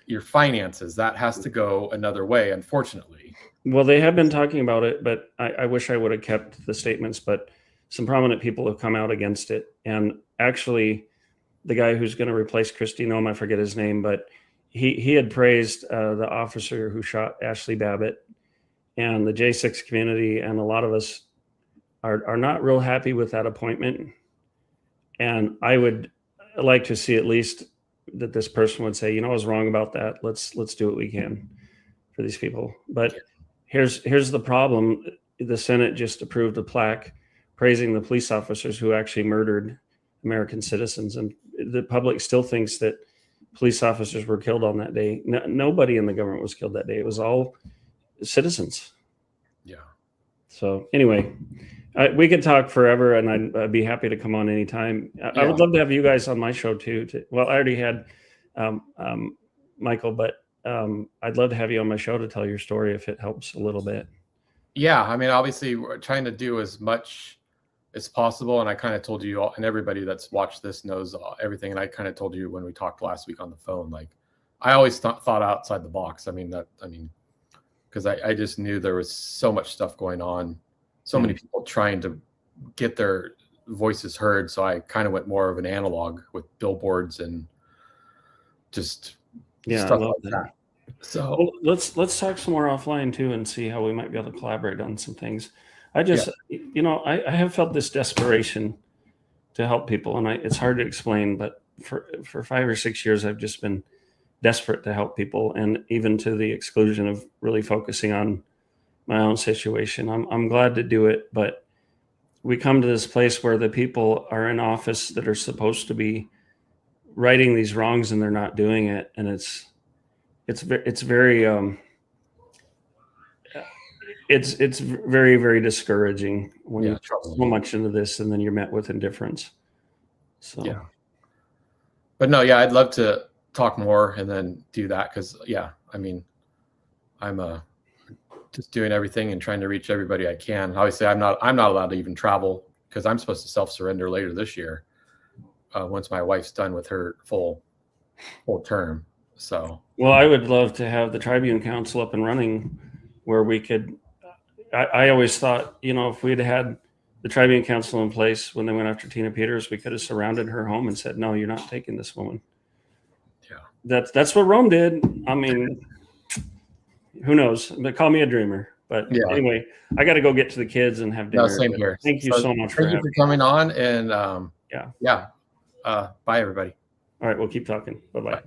your finances. That has to go another way, unfortunately. Well, they have been talking about it, but I wish I would have kept the statements, but some prominent people have come out against it. And actually, the guy who's going to replace Kristi Noem, I forget his name, but he had praised the officer who shot Ashley Babbitt, and the J6 community, and a lot of us are not real happy with that appointment. And I would like to see at least that this person would say, I was wrong about that. Let's do what we can for these people. But here's the problem. The Senate just approved a plaque praising the police officers who actually murdered American citizens. And the public still thinks that police officers were killed on that day. No, nobody in the government was killed that day. It was all citizens. Yeah. So anyway, we could talk forever, and I'd be happy to come on anytime. I would love to have you guys on my show too. Well, I already had Michael, but I'd love to have you on my show to tell your story if it helps a little bit. Yeah, I mean, obviously, we're trying to do as much as possible, and I kind of told you all, and everybody that's watched this knows everything. And I kind of told you when we talked last week on the phone, like I always thought outside the box. I mean, because I just knew there was so much stuff going on. So many people trying to get their voices heard. So I kind of went more of an analog with billboards and just stuff like that. So let's talk some more offline too, and see how we might be able to collaborate on some things. I just, I have felt this desperation to help people, and it's hard to explain, but for 5 or 6 years, I've just been desperate to help people, and even to the exclusion of really focusing on my own situation. I'm glad to do it, but we come to this place where the people are in office that are supposed to be righting these wrongs, and they're not doing it. And it's very very, very discouraging when you throw so much into this and then you're met with indifference. So yeah, but no, yeah, I'd love to talk more and then do that, because I mean, I'm just doing everything and trying to reach everybody I can. Obviously, I'm not allowed to even travel, because I'm supposed to self-surrender later this year once my wife's done with her full term. So, well, I would love to have the Tribune Council up and running, where we could. I always thought, if we'd had the Tribune Council in place when they went after Tina Peters, we could have surrounded her home and said, "No, you're not taking this woman." Yeah, that's what Rome did. I mean, who knows? But call me a dreamer. But anyway, I got to go get to the kids and have dinner. No, same here. Thank you so much. Thank you for coming on, and bye everybody. All right, we'll keep talking. Bye-bye. Bye.